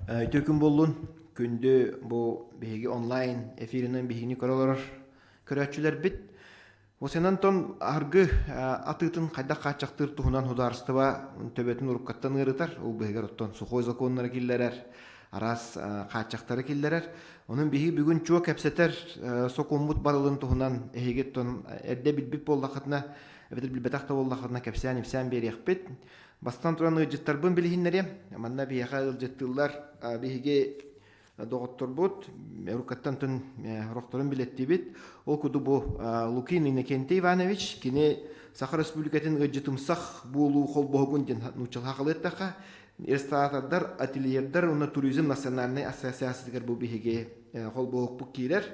Tökün bollun kündü bu bihigi online efirinin bihini korolor köröçüler bit. O senan ton argı atıtın kayda kaçaktır tuhunan hudarstava töbetin urukattan ırıtar. O bihigar otton sukoy zakonları killerer. Aras kaçaktarı killerer. Onun bihi bugün çok hepseter sokumbut barılın tuhunan ehiget ton edde bilbip bollakatna ebedir bilbetakta bollakatna kepsen ipsen bir yakbet. Bastan turan ıcıttarbın bilihinleri. Amanna biyaha ıcıttırlar bihige doktor bot Eurukattan tun roktorun biletti bit. O kudu bu Lukin Inekente Ivanovic kini Sakha Respublikatin ıcıtımsaq bulu kol boğun den nuçal haqalettaqa erstatadar atelierder ona turizm nasyonalny asosiasiyasygar bu bihige kol boğuk bu kiler.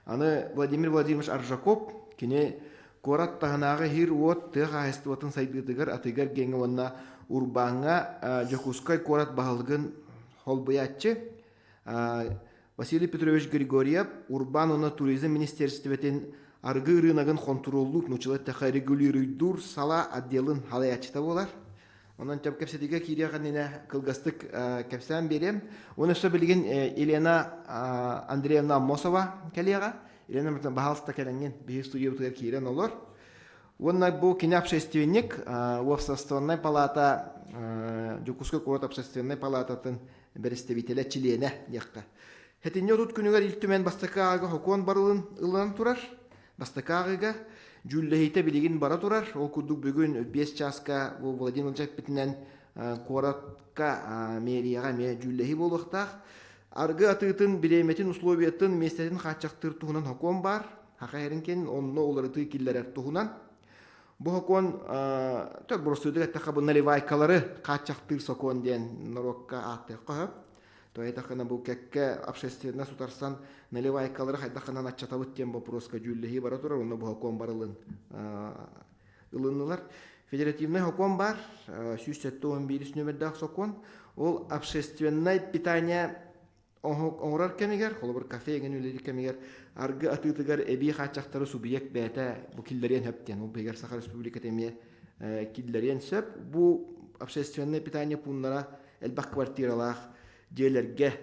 Anı Vladimir Vladimirovich Arjakov kini Korat tahanağı hir wot tığa hestvatın saydıdıgar atıgar genge vanna urbanga Jakuskay korat bahalgın holboyatçı Vasily Petrovich Grigoriev Urban ona Turizm Ministerstvetin argı rınagın kontrolluk nuçalat taqa regulirudur sala addelin halayatçıta bolar. Ondan çap kepsetiga kiriya kanina kılgastık kepsen berem. Onu söylediğin Elena Andreevna Mosova keliyaga. Elena bahalsta kelengen bir stüdyo tutar kiren olur. Онна был киня общественник, в общественной палата, Жукускай город общественной палататын представителя члена яққа. Хетинне тут күнігер илтімен бастакаға хокон барылын ылан турар. Бастакаға жүллехейте білеген бара турар. Ол күрдік бүгін 5 часка Владимир Жаппетінен коратқа мерияға ме жүллехи болуқтақ. Арғы атытын білеметін условиятын местетін қатшақтыр туғынан хокон бар. Хақа ерінкен онны олары тұй келдерер туғынан. Bu hokon tabi burası da takabı naливайкалары kaçaktır sokon diyen narokka atı kahıp. Toy takana bu kekke общественна сутарсан наливайкалары хайдаканан ачатабыт diyen вопроска жүллеhi bara turar. Onu bu hokon barılın ılınlılar. Федеративный hokon бар. 111 nömerdağ sokon. Ol общественное питание оңрар кемигер, холы бір кафе еген өлері кемигер, арғы атытыгар әбей қачақтары субъект бәті бұл киллерен хөптен, ол бегер Саха Республикат әме киллерен сөп, бұл общественное питание пуннара әлбақ квартиралақ жерлерге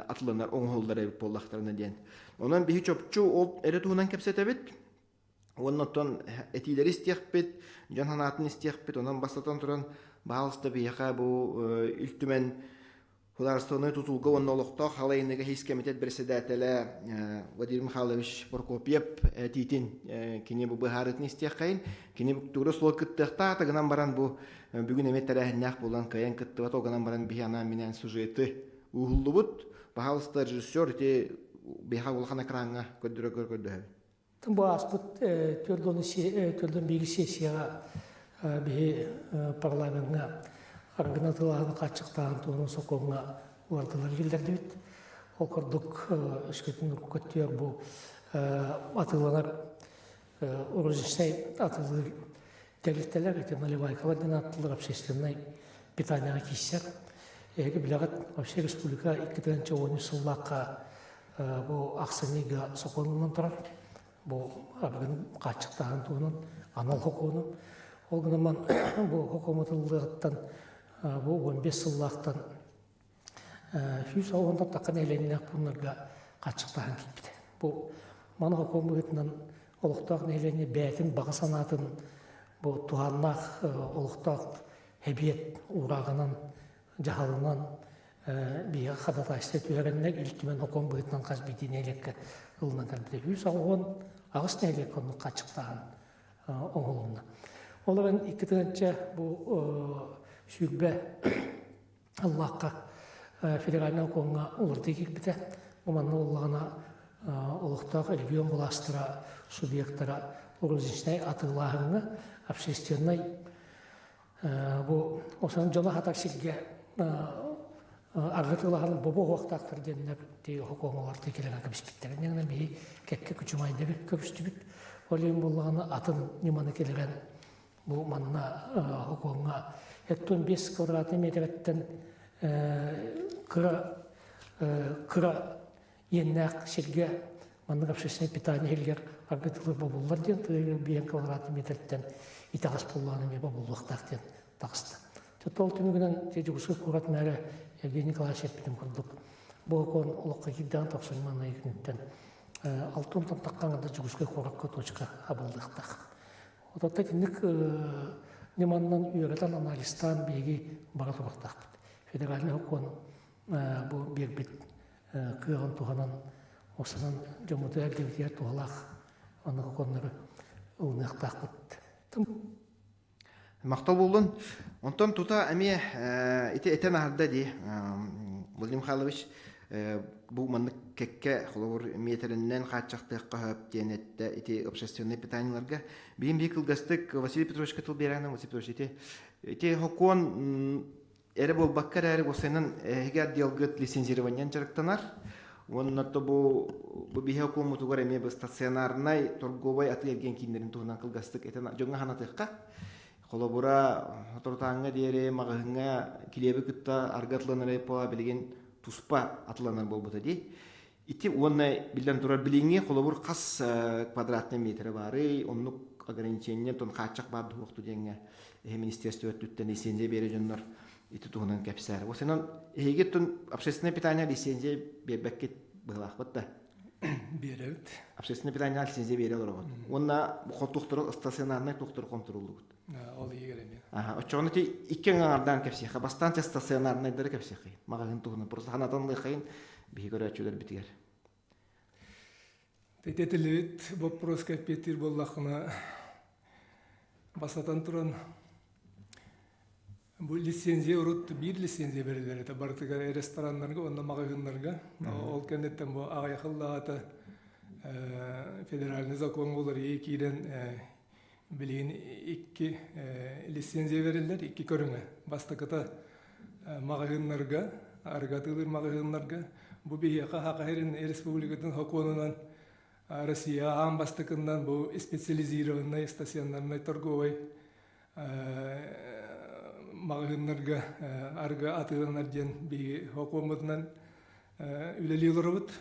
атыланар оңғолдар әбіп боллақтарына ден. Онан бейі чөпчу ол әрі туғынан кәпсет әбет, оннан әтилері істеқ бет, жанханатын істеқ бет, онан бастатан тұран бағалысты бейіға бұл үлтімен Хударственный тутулга онна олоқтақ халайыныға хейскемитет председателя Владимир Михайлович Прокопьев титин кене бұл бұхарытын істеқ қайын. Кене бұқтығыры сол күттіқта атығынан баран бұл бүгін әмет тәрәхіннәқ болан қайын күттіғат оғынан баран бейана менен сюжеті ұғылды бұд. Бағалысты режиссер бейха олған экранға көддірі көрді. Бұл аспыт түрдің бейгі сессияға бей парламентға Аргынатылағын қатшықтағын туының соқуыңа олардылар келдерді бет. Ол құрдық үшкетін көттер бұл атыланар уроженштай атылыр дәлеттелер. Это наливайкаладен атылыр общественный питанияға кейсер. Әгі білағат вообще республика 2-10 сыллаққа бұл ақсанеге соқуыңынан тұрар. Бұл аргын қатшықтағын туының анал хокуының. Ол ғынаман бұл хокуыматылығыттан бұл 15 сыллақтан 100 ауғанда таққан әйленінәк бұнларға қатшықтағын кетпеді. Бұл маңға көмігітінен олықтағын әйленіне бәтін баға санатын бұл туғаннақ олықтақ әбиет ұрағынан, жағалынан бейі қадатайсты түйеріннәк үлтімен оқон бұғытынан қаз бейден әйлекке ұлынан кәлбеді. 100 ауғын ағыс әйлек оның қатшықтағын оңылына. Оларын 2-тігінші бұл Сүйгбе Аллахқа федеральный оконға оларды кекбіті. Оманны олағына олықтағы регион боластыра субъекттара урозичнай атылағыңы общественный бұл осының жолы қатақсылге ағытылағының бобо оқтақтыр денілер дейі оконғаларды келеген көбіспеттері. Неңінен бейі кәкке күчімайды бір көбісті біт. Олейін болағына атын неманы келеген бұл манна оконға 5 квадратный метреттен кыра еннәк шерге манның общественный питание елгер аргытылы бабуллар ден 1 квадратный метреттен итағас болғаны ме бабуллықтақ ден тағысты. Тотол түмігінен тежігісі құрат мәлі Евгений Николаевич Еппетин курдук. Бу окон улукка кирден токсонман айгынттен. Алтын тактакканда жүгүскө коракка точка абылдыктак. Ототта киндик неманнан үйрөтен анализтан беги бара турактак. Федеральный окон бу бирбит кыган туганан осынан жомуту элдевтер туалак аны оконнары ылныктак бит. Мактал болдун. Онтон тута эми этен арда ди Владимир Михайлович бу маннык кекке холовур метринен качактыкка хөп денетте эти общественные питанияларга бим бикылгастык Василий Петрович кытыл берәнен Василий Петрович эти хокон эре болбаккар эре осенен эгер диалгыт лицензированиян жарыктанар. Оннотто бу бихе хокон мутугар эми стационарный торговый атылген киндерин тугунан кылгастык этен жоңга ханатыкка холобура тортаңга диере магыңга килебе кытта аргатланары по билген туспа атланар болбута ди. Ити онна билден турар билинге холобур кас квадратный метр бары, оннук ограничение тон качак бар дукту денге министерство өттүттен лицензия бере жоннор ити тугунан кепсар. Осенен эге тон общественное питание лицензия бербекке былак да. Берет. Общественное питание лицензия бере олорго. Онна хотуктур стационарный туктур контролдугут. Ол егереме. Очоны ти иккен ардан кепсиха, бастан стационарный дер кепсиха. Магагын тугуна просто ханатан лыхайын бигөрөчүлөр битигер. Тетелит вопрос капитир боллахына басатан туран бу лицензия урут бир лицензия берилер. Это бартыгар рестораннарга, онда магазиннарга. Ол кенеттен бу агайхыллаата федеральный закон болар екиден билин икки лицензия берилер, икки көрүңө. Бастаката магазиннарга, аргатылыр магазиннарга бу бияка хакайрын республикатын хоконунан Россия ам бастакындан бу специализированный стационарный торговый магазиннарга арга атыланарден би хокомутнан үлелилорбут.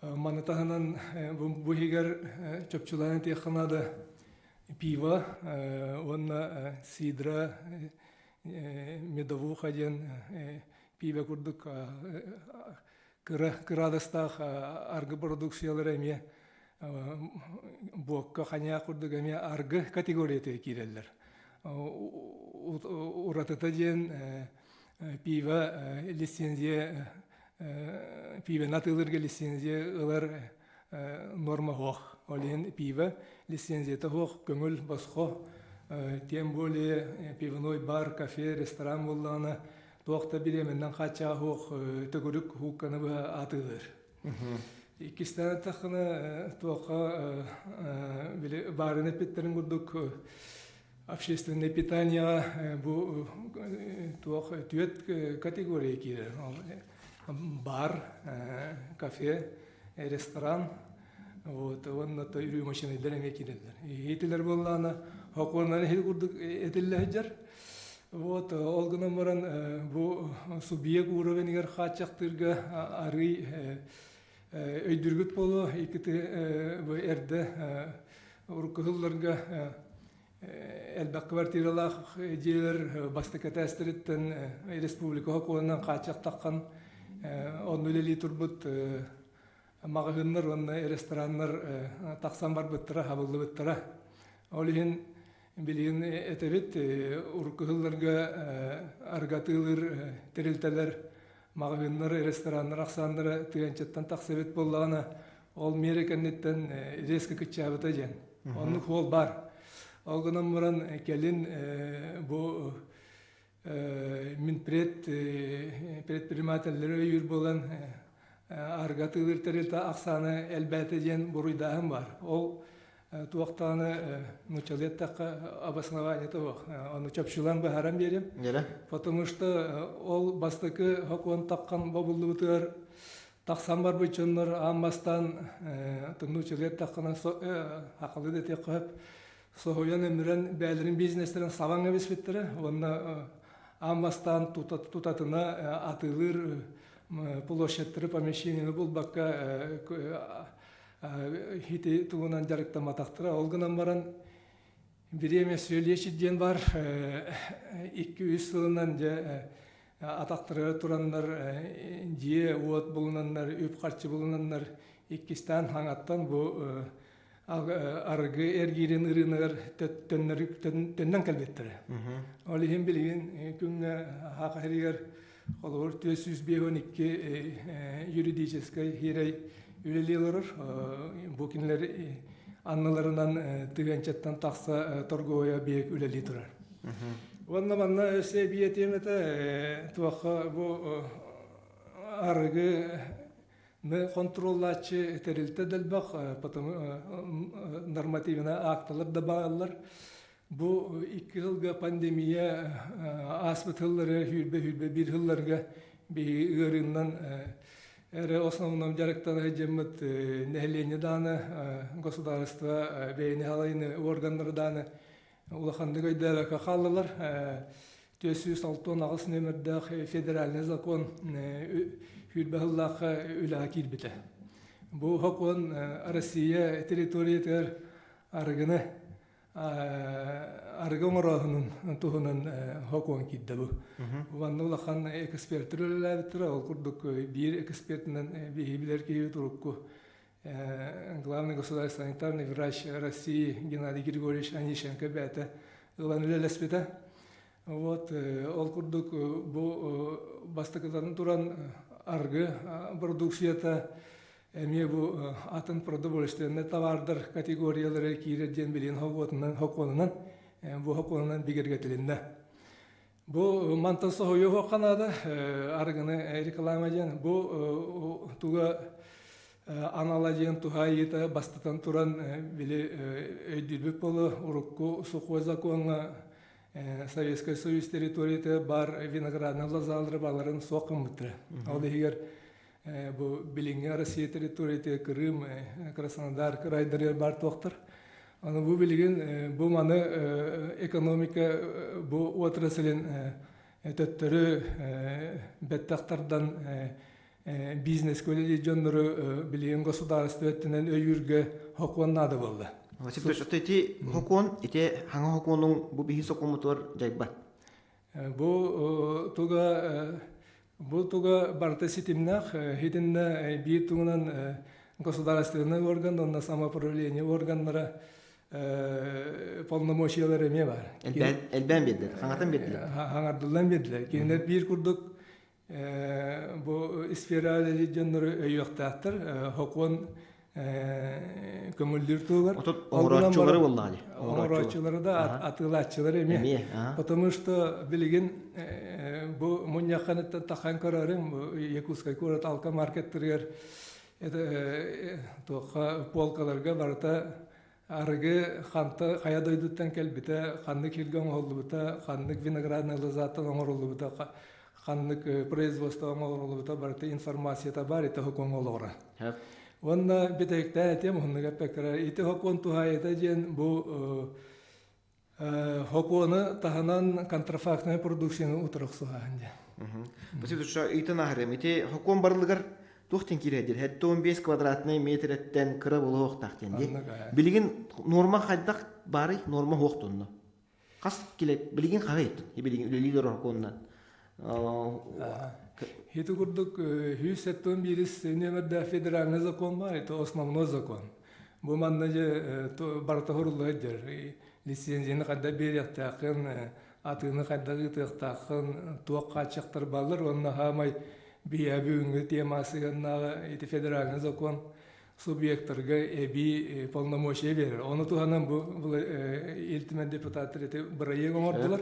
Манатаханан бу хигер чөпчүланы технада пиво, онна сидра, медовуха ден пиво курдук кырадастах аргы продукциялар эме бокка ханя курдук эме аргы категорияте киреллер. Уратата ден пиво лицензия пиво натылырга лицензия ылар норма хох. Олен пиво лицензия хох көңүл басхо. Тем более пивной бар, кафе, ресторан боллана тоқта биременден кача хох төгүрүк хукканы атылыр. Икистен тахына тоқа барыны петтерин курдук общественное питание бу тоқ түйет категория кирер. Бар, кафе, ресторан, вот онна то үйрүү машиналар эме кирелер. Этилер боллана хоконан хел курдук этиллер жар. Вот олгынан баран бу субъект уровенигер хачактырга ары өйдүргүт болу икити бу эрде уркылларга элбак квартиралах жерлер бастакатастрыттан республика хоконан хачактаккан оннулели турбут магазиннар, рестораннар таксан бар быттыра, хабылы быттыра. Олихин билин этебит уркылларга аргатылыр, терилтелер, магазиннар, рестораннар, аксаннар тыянчаттан таксабет боллагана ол мерекеннеттен резко кычабыта жен. Онны хол бар. Олгынан муран келин бу мин предпринимательлер үйір болан аргатылыр терилта аксаны элбәте жен буруйдаһым бар. Ол туақтаны началеттаққа обоснование того, он чөпшүлан бахарам берем. Потому что ол бастыкы хокон таққан бабылдыбытыр тақсан бар бычыннар аммастан началеттаққана ақылы дете қып соғуян өмірен бәлірін бизнестерін саваңа беспеттірі. Онна аммастан тутатына атылыр площадьтары помещениені бұл баққа хити тугунан жарыкта матактыра. Олгынан баран биреме сөйлеши ден бар 200 жылынан же атактыры тураннар, жие уот булунаннар, үп карчы булунаннар, иккистан хаңаттан бу аргы эргирин ырыныр төннөн келбеттер. Ол ихин билген күнгө хакырыгар олор 452 юридической хирей үлелелер бу кинлер анналарынан тыганчаттан такса торговая бек үлели турар. Онна манна өсе биетемете туаха бу аргы мы контроллачы терилте делбак, потому нормативна акталар да багалар. Бу 2 жылга пандемия аспытыллары хүрбе бир жылларга би ырыннан эре основном жарыктан жемет нехлене даны государство бейне халайны органдары даны улахандыгы айдарака халлар 406 номерде федеральный закон хүрбе жыллака үлә кирбите. Бу хакон Россия территориятер аргыны аргоморахын тухунан хакон кидде бу. Ванны улахан эксперттер ол курдук бир экспертнен билер ки турукку. Главный государственный санитарный врач России Геннадий Григорьевич Онищенко бәте ыланылеспете. Вот ол курдук бу бастыкдан туран аргы продукцията эми бу атын продовольственный товардар категориялары киреден билин хоконунан бу хоконунан бигергетилинде. Бу мантасы хойо канада аргыны рекламадан бу туга аналогиен тухайыта бастатан туран били өйдүлбүк болу урукку сухой законга Советский Союз территорияте бар виноградный лозалары баларын соқым бітірі. Ал егер бұл білінген Россия территорияте Крым, Краснодар, Крайдары бар тоқтыр. Бұл білген бұл маны экономика бұл отраслен төттірі бәттақтардан бизнес көлі жонлары білген государство өттінен өйірге хоқуаннады болды. Васип то эти хокон, эти ханга хоконун бу бихи сокомутор жайбат. Бу туга барта ситимнах хитинна бир тугунан государственный орган, онна самоуправление органнара полномочиялары ме бар. Элбен беддер, хангатан беддер. Хангардылдан беддер. Киндер бир курдук бу сфералы жоннору өйөктактыр, хокон көмөлдөр тугар. Оңораччылары боллали. Оңораччылары да атылаччылары эме. Потому что билген бу муньяканытта тахан карарын Якутская город алка маркеттергер это тоха полкаларга барта аргы ханта хаядойдуттан келбите ханнык келген олдубута ханнык виноградный лозаттан оңорулубута ханнык производство оңорулубута барта информацията бар это хокон олора. Онна битектә тем хоннага пекра ите хокон тухайта жен бу хоконы таханан контрафактная продукцияны утырыксыганды. Басып туша итен ахрем ите хокон барлыгар тухтен киредер. Хәтта 15 квадратный метреттен кыра булык тактен ди. Билген норма хаддак бары норма хоктунду. Кас килеп билген хагайт. Билген лидер хоконнан. Хиту курдук 171 номерде федеральный закон бар, это основной закон. Бу манна же барта хурлы дер. Лицензияны кайда беректакын, атыны кайда гытыктакын, туакка чактыр балар, онна хамай бия бүгүнгү темасы гана эти федеральный закон субъекттерге эби полномочия берер. Оны туганан бу илтимен депутаттар эти бирайы оңордулар.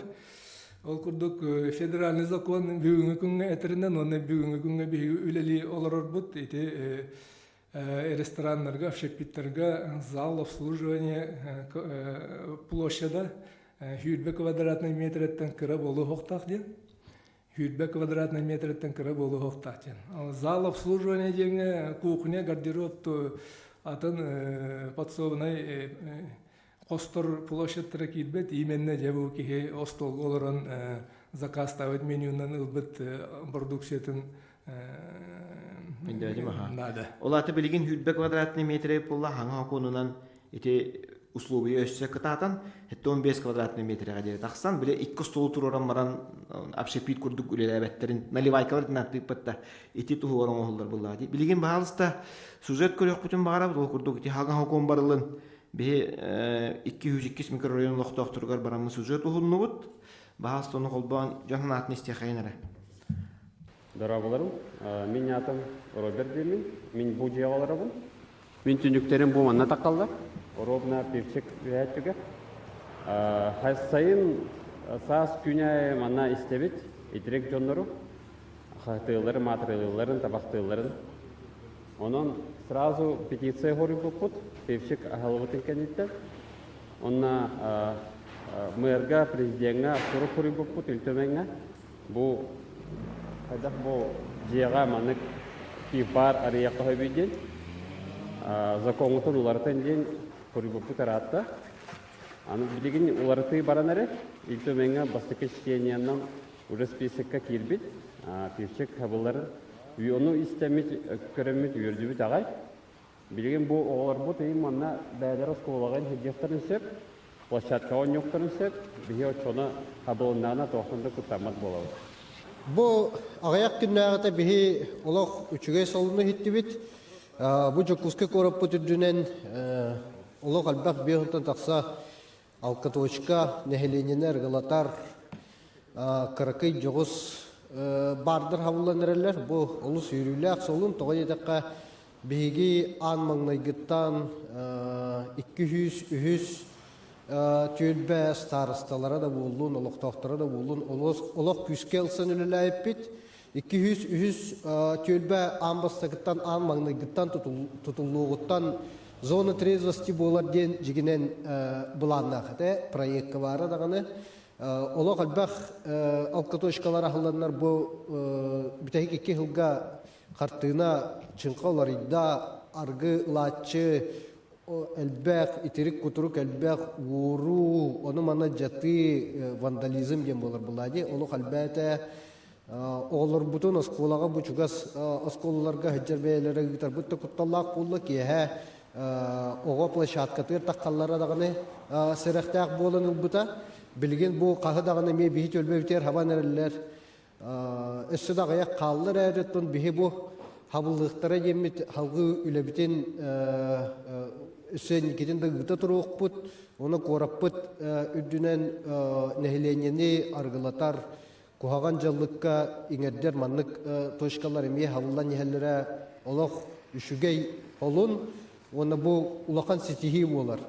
Ол курдук федеральный закон бүгүнгү күнгө этеринен оны бүгүнгү күнгө биги үлели олорор бут эти рестораннарга, общепиттерге зал обслуживания площада 100 квадратный метреттен кыра болу хоктак ден. 100 квадратный метреттен кыра болу хоктак ден. Зал обслуживания ден кухня, гардероб, атын подсобный Костор площадьтары килбет, именно жабу кихе остол олорон заказ ставить менюнан ылбыт продукциятын надо. Олаты билген 100 квадратный метр болла ханга конунан ити условия өссө кытаатан 15 квадратный метрге дери тахсан биле 2 стол туроран маран общепит курдук үлелебеттерин наливайкалар динаттыппатта ити тухуорон оһоллар буллаати билигин баалыста сюжет көрөк бүтүн багарабыт ол курдук ити хаган хокон барылын бе 202 микрорайон лохтоохтургар барамы сюжет ухуннубут баалыста ону холбоон жонун атын истехайнара. Дорогуlarım, min adım Robert Demir, min bu ciğalarım. Min tünüklerim bu manna takallar. Robna pivçik üretüge. Sayın sağ güney manna istebit, idirek jonları. Hatırları, materyallerin, tabaktırların. Onun сразу петиция гори бупут, пивчик агалватın kendisi. Ona mэрга президентга суру гори бупут илтеменга. Bu Hadak bu jiaga manik kipar ariyak kahabidin, zakon utun ulartan din kuribu putarata. Anu biligin ulartı baranare, ilto menga bastık işleyenyandan uğraş pisekka kirbit, pivçek haberler, onu istemit köremit yürüdüğü tagay. Biligin bu oğlar bu teyim manna değerli skolağın hediyeflerin sep, plaşatka on yokların sep, bihiyo çona haberlerinden tohumda kutamat bolağı. Bu ağayak günlerde bihi olaq üçüge solunu hittibit. Bu Jokuska korap putudünen olaq albaq bihuntan taqsa Alkatoçka neheleniner galatar Karakay Jogos bardır havlanırlar. Bu olus yürüyler solun toğay edekka bihigi an mağnaygıttan 200 tülbe starıstalara da bulun, olaq tohtara da bulun, olaq küskelsen üleleyip bit. 200 tülbe ambastakıttan, an mağnaygıttan tutulluğuttan zona trezvasti bolar den jiginen bulannağı proyekti var dağını. Olaq albaq alkatoşkalar ahılanlar bu bitahik 2 yılga kartığına çınqalar idda argı latçı elbaq itirik kuturuk elbaq vuru onu mana jati vandalizm gen bolar buladi olaq albata oğlar butun oskolaga bu çugas oskolalarga hajjar beylere gitar butta kuttallaq bullu ki ha oğa plaşatka tır takkallara dağını serextaq bolanıl buta bilgin bu qahı dağını me bihi tölbe biter habanerler üstüde ayak qallar eretton bihi bu habıllıqtara yemit halgı ülebitin Üssenikidin de gıta turuqput, onu koraput üddünen nehilenyeni argılatar, kuhagan jallıkka ingerder manlık toşkalar emeye havılan yehellere olaq üşügey olun, onu bu ulaqan sitihi olar.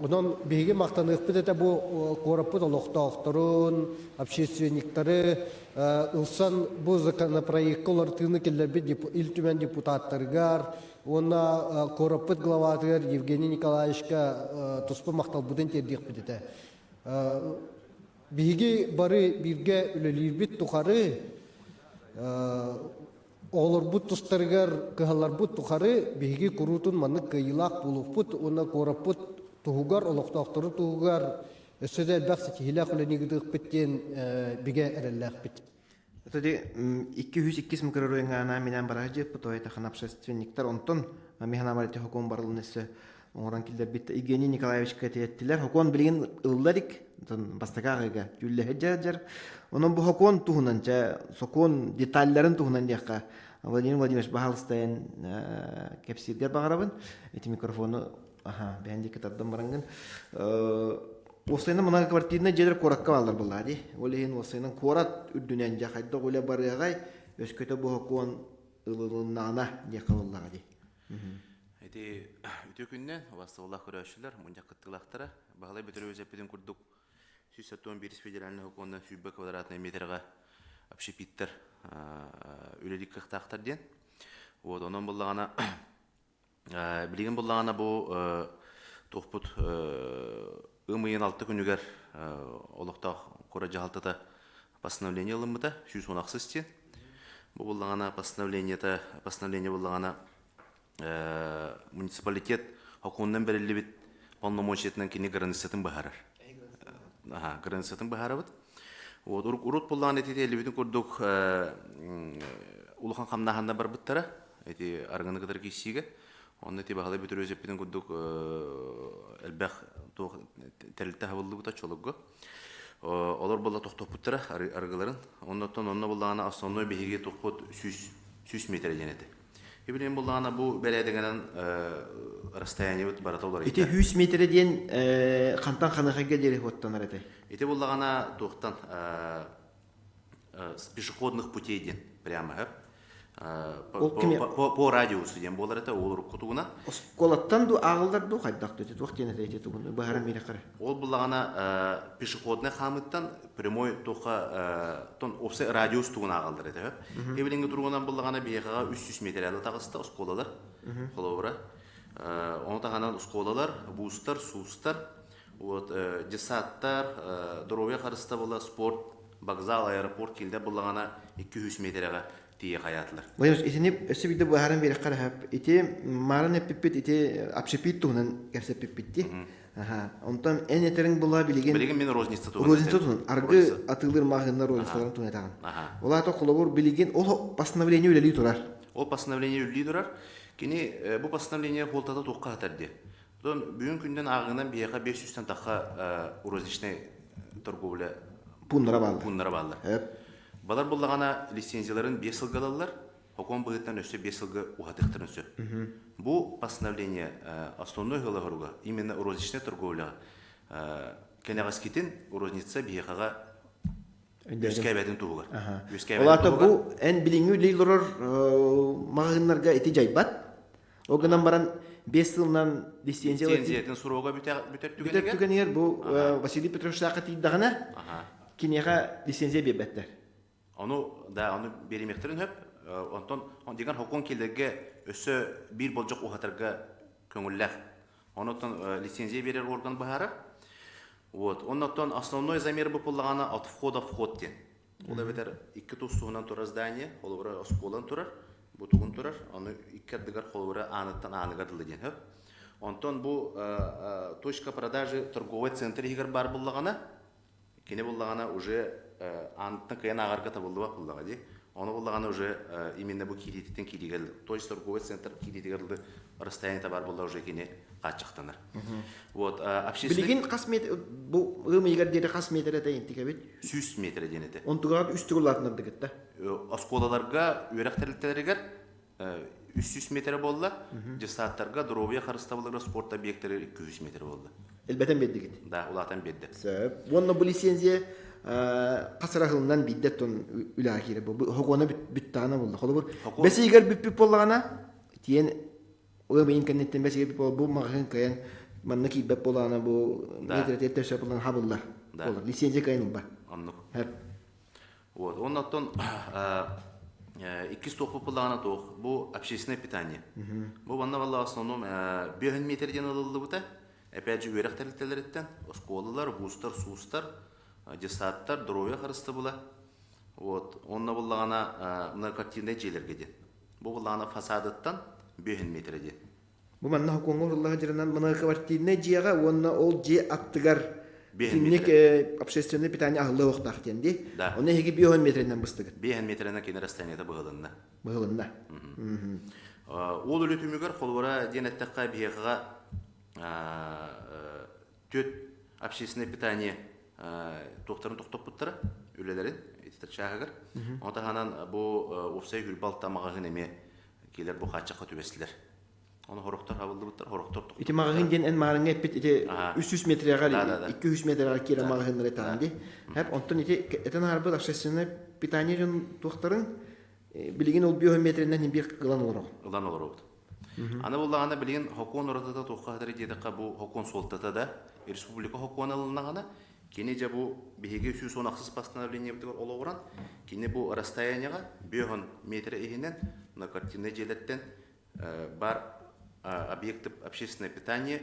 Onun bihigi maqtanıqpıt ete bu koraput olaqtağıqtarın, общественниктары, ılsan bu законопроектка олар тыны келлербе илтümen депутаттаргар, Ona korapıt glavatır Евгений Николаевичка tuspı maqtalbudun terdik bidete. Bihigi bari birge ülelibit tukarı olur bu tustargar kıhalar bu tukarı bihigi kurutun manık kıyılak buluput ona korapıt tuhugar oluqtaqtırı tuhugar ösödel baxsiti hilak üleni gidik bitten bige erellak bit. Тоді 202 микрорайонга менен баражы путойта хан общественниктер онтон механа барыты хокон барлынысы оңран килдер бит Евгений Николаевичка тиеттилер хокон билген ылларик бастагага жүлле хеджер онун бу хокон тухунанча сокон детальдарын тухунан дияка Владимир Владимирович Бахалстайн кепсиргер багарабын эти микрофону бәндик таддан барангын Осайна мына квартирна жедер коракка балдар буллади. Олеген осайна корат үрдүнен жакайда оле барыгай өскөтө бу хокон ылылынана жакаллагади. Эти үтө күннен вастылах көрөшүлөр мунжа кыттылактара баглай бөтөрө өзепидин курдук 111 федеральный хокондан сүйбө квадратный метрге общепиттер үлелик кыктактар ден. Вот онун буллагана билген буллагана бу тохпут Ымыйын 6 күнігер олықта қора жағалтыда постановление лымыда, 116 стен. Бұл болғана постановление болғана муниципалитет хокуындан бәрілі бет полномочиятынан кені границатын бағарар. Границатын бағарар бұд. Урут болғана әтеті әлі бетін көрдік ұлыған қамнағанда бар бұттара, әте арғаны қыдар кейсіге. Онны ти бахалы бүтүр өзеппитин курдук элбэх туох терилте хабылды бута чолугго. Олар болла тоқтопуттара аргыларын. Оннотон онна боллагана основной беги тоқпот 100 метр денети. Ибилен боллагана бу беледегенен расстояние бут бараталар. Ити 100 метр ден кантан ханахага дери хоттанар эте. Ити боллагана тоқтан с пешеходных путей ден прямо по радиусу ден болар эте ол кутугуна. Осколаттан ду агылдар ду хайдак төтө тоқтен эте тугун бахара мире кара. Ол боллагана пешеходный хамыттан прямой тоқа тон опсе радиус тугуна агалдар эте. Эбилинге тургунан боллагана бияга 300 метр алы тагыста осколалар. Холовра. Оны тағанан осколалар, бустар, сустар, вот десаттар, дороге қарыста бола спорт, вокзал, аэропорт келді болағана 200 метрға тие қаятлар. Вайнус итинеп өсө биде бахаран бере кара хап. Ити маран эппит ити апшепит тугунан керсеппитти. Аха. Онтан эн этерин була билеген. Билеген мен розница тугун. Розница тугун. Аргы атылыр магынна розницаларын тугун таган. Ола то колобор билеген ол постановление үлели турар. Ол постановление үлели турар. Кини бу постановление холтата тоққа атарды. Тон бүгүн күндөн агынан бияга 500тан такка розничный торговля пуннара балды. Пуннара балды. Балар боллагана лицензияларын 5 жылга алалар. Хокон быгыттан өсө 5 жылга ухатыктан өсө. Бу постановление основной гылагыруга именно розничный торговля кенегаскитин розница бияга Өскәбәтен тугар. Олата бу эн билиңү лейлорор магыннарга ити жайбат. Огынан баран 5 жылдан лицензиятын сурауга бүтәттүгәнер бу Василий Петрович Сакати дагына кинега лицензия бебәттер. Аны беремектерин хөп. Он дигән хокон келдерге өсө бир болжок ухатырга көңүлләр. Онотон лицензия берер орган бахара. Вот, оннан основной замер был полагана от входа в вход ден. Ол бетер 2 тустугунан тура здание, холбура осколан турар, бутугун турар, аны 2 дигар холбура аныттан аныгар дилген. Онтон бу точка продажи торговый центр игар бар буллагана, кине буллагана уже аныттан каян агарга табылды буллага ди. Оны буллагана уже именно бу кирититен киригел, то есть торговый центр киритигерлди расстояние бар булла уже кине качыктанар. Вот, общественный билеген кас метр бу ымы егер дере кас метр этейин тикебит 100 метр денете. Онтугар үстүгүлатынар дигетте. Осколаларга үйрәктерлектелерге 300 метр болла, жастаттарга дровия карыстабыларга спорт объекттери 200 метр болду. Элбетен беддигит. Да, улатан бедде. Сөп. Вонно бу лицензия касырахылынан биддеттон үлахире бу хогона биттана болду. Холобур. Бесе егер бип боллагана тиен ымы интернеттен бесе бу магын каян манна ки беп болана бу метр тетсе болан хабыллар. Болар. Лицензия кайын бар. Аннык. Хеп. Вот, оннан 2 стопы плагана тох. Бу общественное питание. Бу ванна валла основном 1 метр ден алынды бута. Опять же үйрәктерлектелерден осколалар, бустар, сустар, десаттар, дровия карысты була. Вот, онна буллагана мына картинада жерлерге ден. Бу буллагана фасадыттан 1 метр ден. Бу манна хокоңор Аллах жирынан мына квартирне жига онна ол же аттыгар тинник общественное питание ахлы вактак денди. Оны хеги 1 метрден быстыгы. 1 метрден кене расстояниеда быгылынна. Быгылынна. Ол өлөтүмүгөр холбора денеттакка бияга төт общественное питание тоқтарын тоқтап буттара өлелерин этитер чагыр. Онтаганан бу офсай гүлбал тамагын эме келер бу качакка төбесилер. Оны хороктор абылды буттар, хороктор токтор. Ити магын ден эн магын эппит ити 300 метрга 200 метрга кира магын ретанди. Хеп онтон ити этен арбы общественное питание жон тоқтарын билеген ол 1 метрден бир кылан олор. Кылан олор. Аны буллаганда билген хокон оратата тохкадыр дедика бу хокон солтата да республика хокон алынагана кене же бу биге 116 постановление битер ологоран кене бу расстояниега 1 метр ehинен на картина желеттен бар объекты общественное питание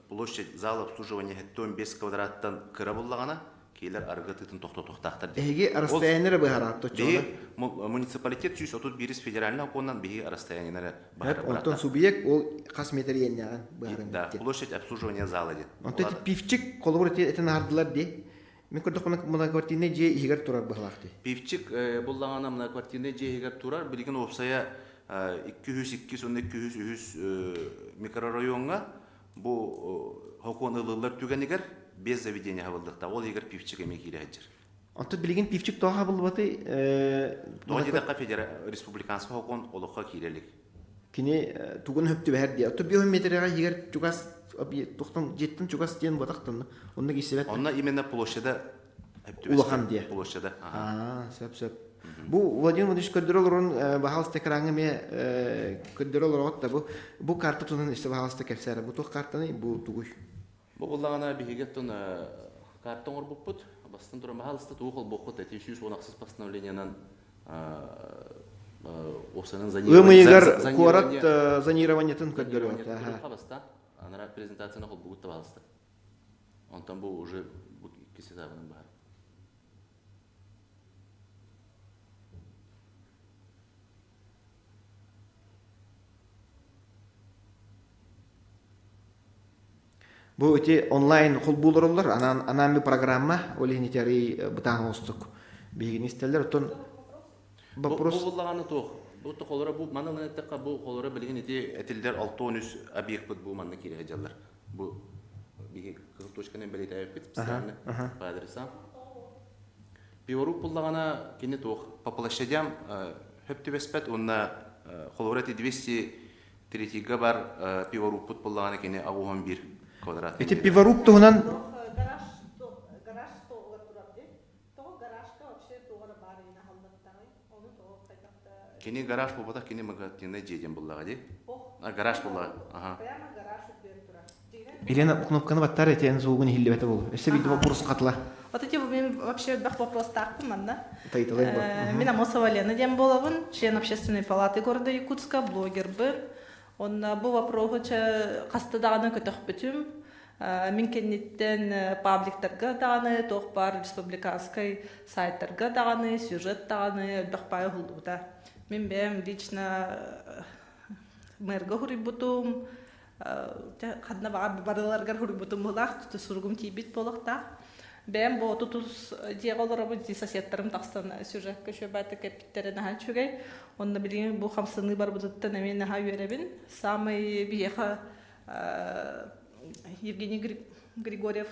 площадь зала обслуживания 5 квадраттан кыра буллагана кейлер аргатытын тоқтақтар. Эге расстояние бахарат точно. Муниципалитет 131 федеральный оконнан биги расстояние бахарат. Онтон субъект ол кас метр енняган бахарын. Да, площадь обслуживания зала ди. Онтон пивчик колоборат этен ардылар ди. Мен көрдүк мына квартирне же игер турар бахлакты. Пивчик буллагана мына квартирне же игер турар билген опсая 202 сонны 203 микрорайонга бу хокон ылылар түгенигер без заведения хабылдыкта ол егер пивчик эме киреджер. Онто билеген пивчик тоха булбаты Тоодида кафедера республиканский хокон олоха кирелик. кини тугун хөптү бәһәр дия. Отто биометрияга егер чугас тохтон жеттин чугас ден батактан. Онда кисебет. Онна именно площада Улахан дия. Площада. Сөп. Бу Владимир Владимирович Көддөрөлөрүн бахалста краңыме Көддөрөлөр отта бу карта тунун иште бахалста кепсәре. Бу тох картаны бу тугуй. Бу буллагана бигеттон картон орбуппут. Бастын тура бахалста тугул бокут эти 116 постановлениянан осының Ымыйгар куарат зонированиятын Көддөрөлөр. Хаbaста анара презентацияны кыл бугутта бахалста. Онтан бу уже бу кисетабының бар. Бу өте онлайн хол булырлар. Анан программа олегнитери бутан остук. Бигин истелер тон вопрос. Бу буллаганы тох. Бу тохолора бу манын этекка бу холора билген эти этилдер 613 объект бу манны киреджалар. Бу биги точканы белетайып битсаны по адресам. Пиворуп буллагана кине тох по площадям хөптүбеспет онна холорати 203 габар пиворуп буллагана кине агуган 1 квадрат. Эти пиворуп тугунан Гараж тоғыла тұрады. Тоғы гаражка вообще тоғыра бар ена халдаттары. Оны тоғы қайтақта... Кине гараж болбата кине магазинне жеден буллага ди. Гараж буллага. Прямо гараж өтпер тұрады. Елена кнопканы баттар этен зуугун хиллебете бул. Эсе бит вопрос катла. Вот эти мен вообще бах вопрос такпын манда. Тайтылай бар. Мен Амосова Лена дем болабын, член общественной палаты города Якутска, блогер был. Он был вопрос, кастаданы көтөх бүтүм. Мен кеннеттен пабликтарга даганы, тох бар республиканской сайттарга даганы, сюжет даганы, бахпай хулуда. Мен бем лично мэрга хурибутум, хадна барыларга хурибутум булах, туты сургум тибит болохта. Бем бо тутус диаголорабын соседтарым тахсан сюжет көшөбаты кепиттерин ахан чүгей. Онда билген бу хамсыны бар будуттан эмен аха юребин. Самый биеха Евгений Григорьев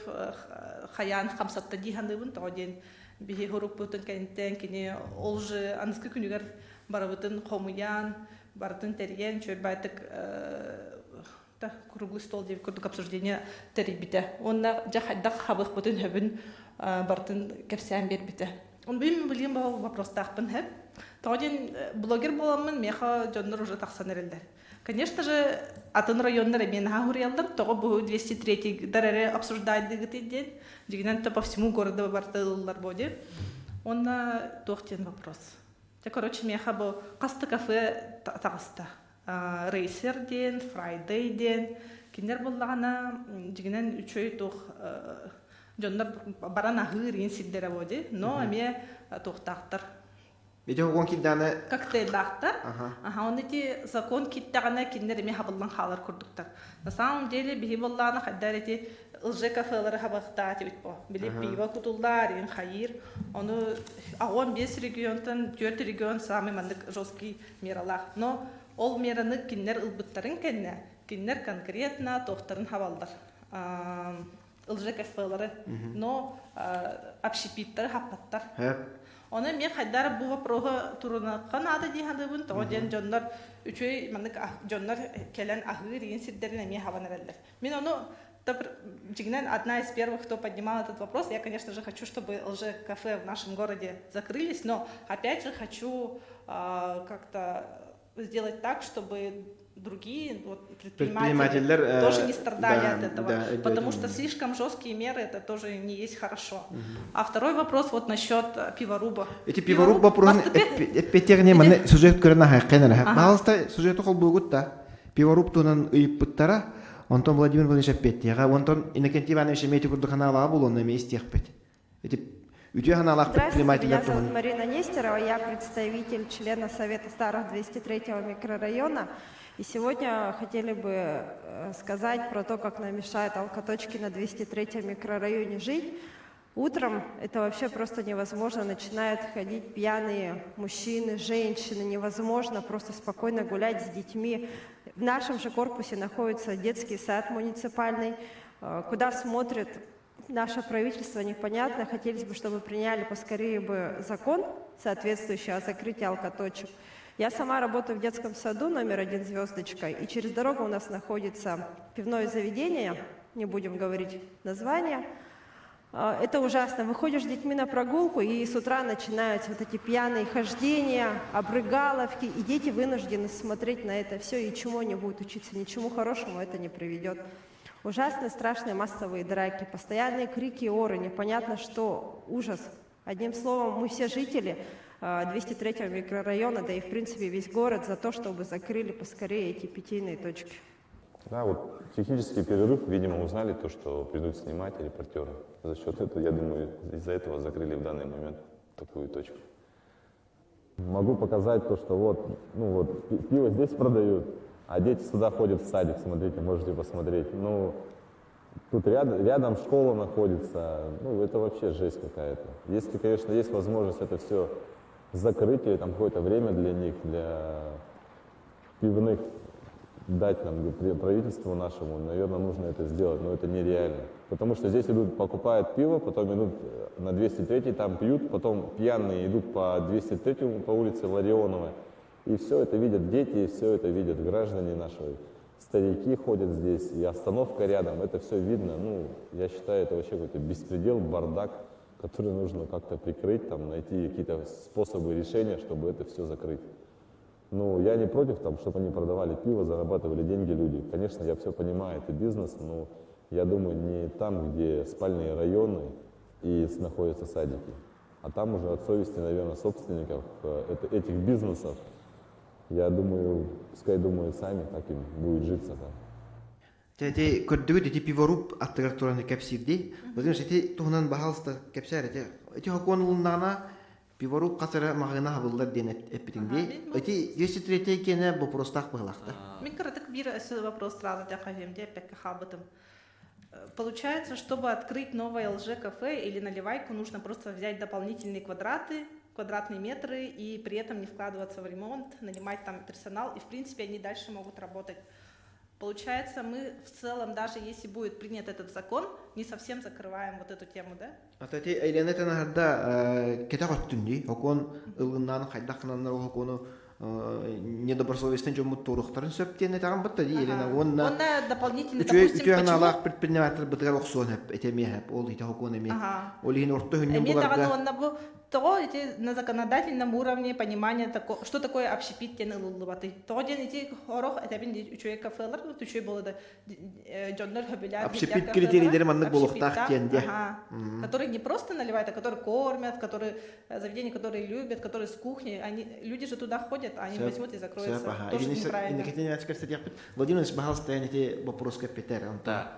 хаян хамсатта дихандыбын тооден бие хоруп бутын кенттен кене ол же аныскы күнүгөр барабытын хомуян, бартын терген чөбатык круглый стол деп көрдүк обсуждение терибите. Онда жахайдак хабык бутын хөбүн бартын кепсән бербите. Он билген бу вопрос тахпын хөп. Тооден блогер боламын, меха жоннор уже тахсан эрелдер. Конечно же, атын районнар мен хагурьялдар, того бу 203 дараре обсуждать дигитен, дигинен то по всему городу бартылар боди. Он тохтен вопрос. Те короче меха бу касты кафе тагыста. Рейсер ден, Фрайдей ден, киндер буллагана дигинен үчөй тох жоннор баран агыр ин сиддере боди, но аме тохтактар. Бите хогон кидданы Коктейльдактар. Он эти закон киттагана киндер эме хабылдан халар курдуктар. На самом деле биги болланы хаддар эти ЛЖКФлары хабакта тибит бо. Били пиво кутулдар, ин хайыр. Оны 15 регионтан 4 регион самый мандык жесткий мералар. Но ол мераны киндер ылбыттарын кенне, киндер конкретно тохтарын хабалдар. ЛЖКФлары, но общепиттар хаппаттар. Оны мен хайдар бу вопрога туруна канада дихандыбын, тооден жоннор үчөй мандык жоннор келен агыр ин сиддерин эме хабанаралдар. Мен оны жигнен одна из первых, кто поднимал этот вопрос. Я, конечно же, хочу, чтобы ЛЖКФ в нашем городе закрылись, но опять же хочу как-то сделать так, чтобы другие предприниматели тоже не страдали от этого, потому что слишком жесткие меры это тоже не есть хорошо. А второй вопрос вот насчет пиворуба. Эти пиворуба просто петерне мане сюжет көрнө хайкенер. Балста сюжет кол бугутта. Пиворуб тунан ыйпыттара, онтон Владимир Владимирович петтега, онтон Иннокентий Иванович мети курду канала был, он на истехпет. Эти Здравствуйте, меня зовут Марина Нестерова, я представитель члена Совета старых 203-го микрорайона. И сегодня хотели бы сказать про то, как нам мешают алкоточки на 203-м микрорайоне жить. Утром это вообще просто невозможно. Начинают ходить пьяные мужчины, женщины. Невозможно просто спокойно гулять с детьми. В нашем же корпусе находится детский сад муниципальный. Куда смотрит наше правительство, непонятно. Хотелось бы, чтобы приняли поскорее бы закон, соответствующий о закрытии алкоточек. Я сама работаю в детском саду номер 1 звездочкой, и через дорогу у нас находится пивное заведение, не будем говорить название. Это ужасно. Выходишь с детьми на прогулку, и с утра начинаются вот эти пьяные хождения, обрыгаловки, и дети вынуждены смотреть на это все, и чему они будут учиться, ничему хорошему это не приведет. Ужасные, страшные массовые драки, постоянные крики и оры, непонятно что, ужас. Одним словом, мы все жители 203-го микрорайона, да и в принципе весь город за то, чтобы закрыли поскорее эти питейные точки. Да, вот технический перерыв, видимо, узнали то, что придут снимать репортеры. За счет этого, я думаю, из-за этого закрыли в данный момент такую точку. Могу показать то, что вот пиво здесь продают, а дети сюда ходят в садик, смотрите, можете посмотреть. Ну, тут рядом школа находится, это вообще жесть какая-то. Если, конечно, есть возможность это все закрыть, или там какое-то время для них, для пивных, дать нам, правительству нашему, наверное, нужно это сделать, но это нереально. Потому что здесь идут, покупают пиво, потом идут на 203-й, там пьют, потом пьяные идут по 203-му, по улице Ларионовой. И все это видят дети, и все это видят граждане наши. Старики ходят здесь, и остановка рядом, это все видно. Я считаю, это вообще какой-то беспредел, бардак, который нужно как-то прикрыть, там, найти какие-то способы решения, чтобы это все закрыть. Я не против, чтобы они продавали пиво, зарабатывали деньги люди. Конечно, я все понимаю, это бизнес, но я думаю, не там, где спальные районы и находятся садики, а там уже от совести, наверное, собственников этих бизнесов. Я думаю, пускай думают сами, как им будет житься там. Те көрдөгөт эти пиворуп аттыгар тураны кепсирди. Бузун эти тухунан бахалста кепсер эти хоконулунана пиворуп касара магына хабылдар ден эпитинди. Эти 203 кене бу простак бахлакта. Мен короток бир вопрос сразу для хавемде пекка хабытым. Получается, чтобы открыть новое ЛЖ-кафе или наливайку, нужно просто взять дополнительные квадратные метры и при этом не вкладываться в ремонт, нанимать там персонал, и в принципе они дальше могут работать. Получается, мы в целом, даже если будет принят этот закон, не совсем закрываем вот эту тему, да? А то эти эленетен харда кетаготтунди, хокон ылгыннан хайдакнаннар хокону недобросовестен жомут турухтарын сөптен этаган бытта ди элена онна дополнительно, допустим, почему предприниматель бытгар оксон этемехеп ол ите хокон эме ол ихин орто хүннен буларга то эти на законодательном уровне понимание такого, что такое общепит тен ылылыбаты. То ден эти хорох это бин үчөй кафелар, үчөй болду жоннор хөбүләр. Общепит критерийлери маннык болохтак тенде. Которые не просто наливают, а которые кормят, которые заведения, которые любят, которые с кухни, люди же туда ходят, а они возьмут и закроются. Тоже неправильно. Владимир Ильич Бахалстаян эти вопрос капитер. Да.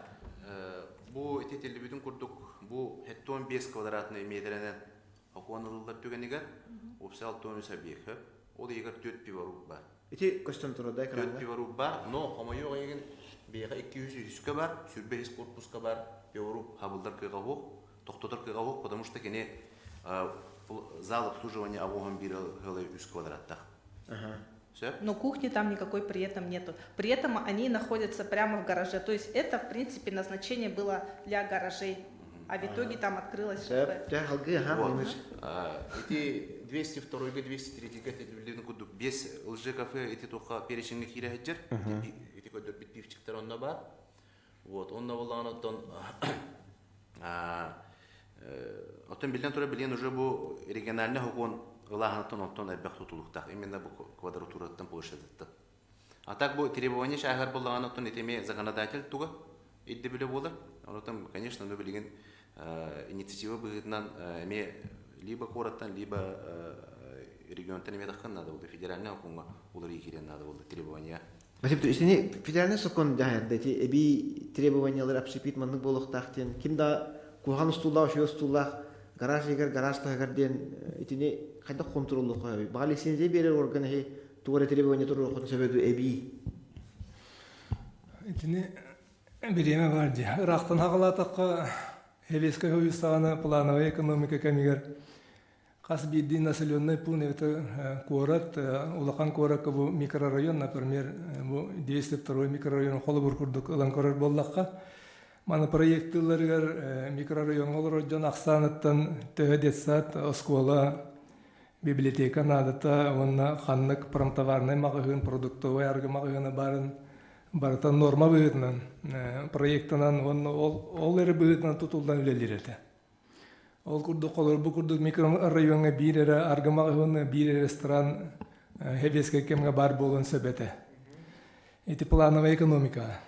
Бу эти телевизион курдук, бу 5 квадратный метренен оконылылар түгенигер, опсал тонус объекты, ол егер 4 пиворуп бар. Эти костюм турада экран. 4 пиворуп бар, но хамайо еген бега 200 бар, сүрбелис корпуска бар, пиворуп хабылдар кыга хок, токтотор кыга хок, потому что кене зал обслуживания авоган бир хылы 100 квадраттах. Но кухни там никакой при этом нету. При этом они находятся прямо в гараже. То есть это, в принципе, назначение было для гаражей. А в итоге там открылось кафе. Эти 202 и 203 году без ЛЖ-кафе эти только перечень хирахиджер. Эти годы пивчиктер он наба. Вот, он навалан оттон билен тура билен уже бу региональный хокон лаханатон оттон айбак тутулуктак. Именно бу квадратураттан площадьтан. А так бу требование шагар булган оттон этеме законодатель туга идде биле болар. Оттон, конечно, мы билген инициатива быгытнан либо городтан, либо регионтан метахкан надо было, федеральный окунга улары кирен надо было требования. Василий, если федеральный закон дает эти эби требованиялар общепит маннык болохтактен, кимда кулган стуллах, шуё стуллах, гараж егер гараж тагарден этине кайда контроллу кой. Бага лицензия берер органы тугары требования туру хотун себеби эби. Этине биреме бар ди. Рахтан хагалатакка Хевеска хойустағаны плановая экономика кәмегер. Қас бидді населенный пункт это корат, улақан коракка бұл микрорайон, например, бұл 202 микрорайон қолыбыр күрдік ұлан корар боллаққа. Маны проекттыларығар микрорайон олар жан ақсаныттан төхедетсат, оскола, библиотека надыта, онна қаннық промтоварный мағығын, продуктовый арғы мағығыны барытан норма бұғытынан, проекттынан, ол әрі бұғытынан тұтылдан өлелер еті. Ол күрдік қолыр, бұл күрдік микрорайонға бір әрі арғы мағығыны, бір әрі ресторан, хевеске кемге бар болын сөбеті. Эти плановая экономика.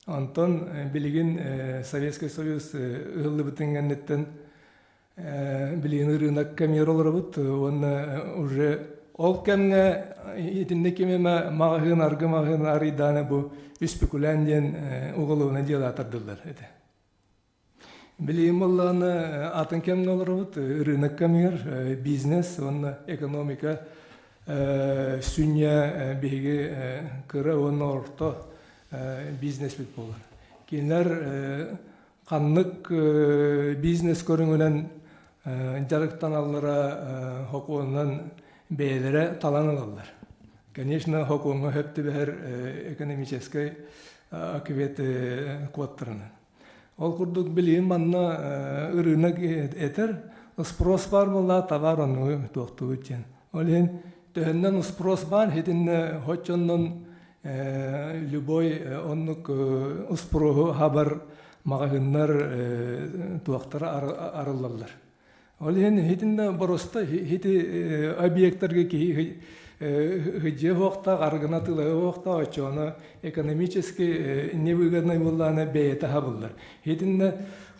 Антон билигин Советский Союз ылы бітінгеннеттен билигин рынок камер оларыбыт, он уже ол кемге етінде кемеме мағығын, арғы мағығын ариданы бұл спекулянден уголовное дело атардылар. Билигин боллағаны атын кемге оларыбыт, рынок камер, бизнес, он экономика, сүнья бейгі кыры, он орто бизнес бит болар. Кейінлер қанлық бизнес көріңінен жарықтан аллара хокуыннан бейлері талан алалар. Конечно, хокуынға хөпті бәр экономической акыбет квоттарынан. Ол күрдік білейін манна ұрынық етер, спрос бар болла, товар оны тоқты өткен. Ол ең төхіннен спрос бар, хетін хотчоннан любой оннук успроху хабар магагыннар туактары арылалар. Ол ен хитинде бороста хити объекттерге ки хиже вакта аргына тылы вакта очоны экономически невыгодный булланы бейте хабыллар. Хитинде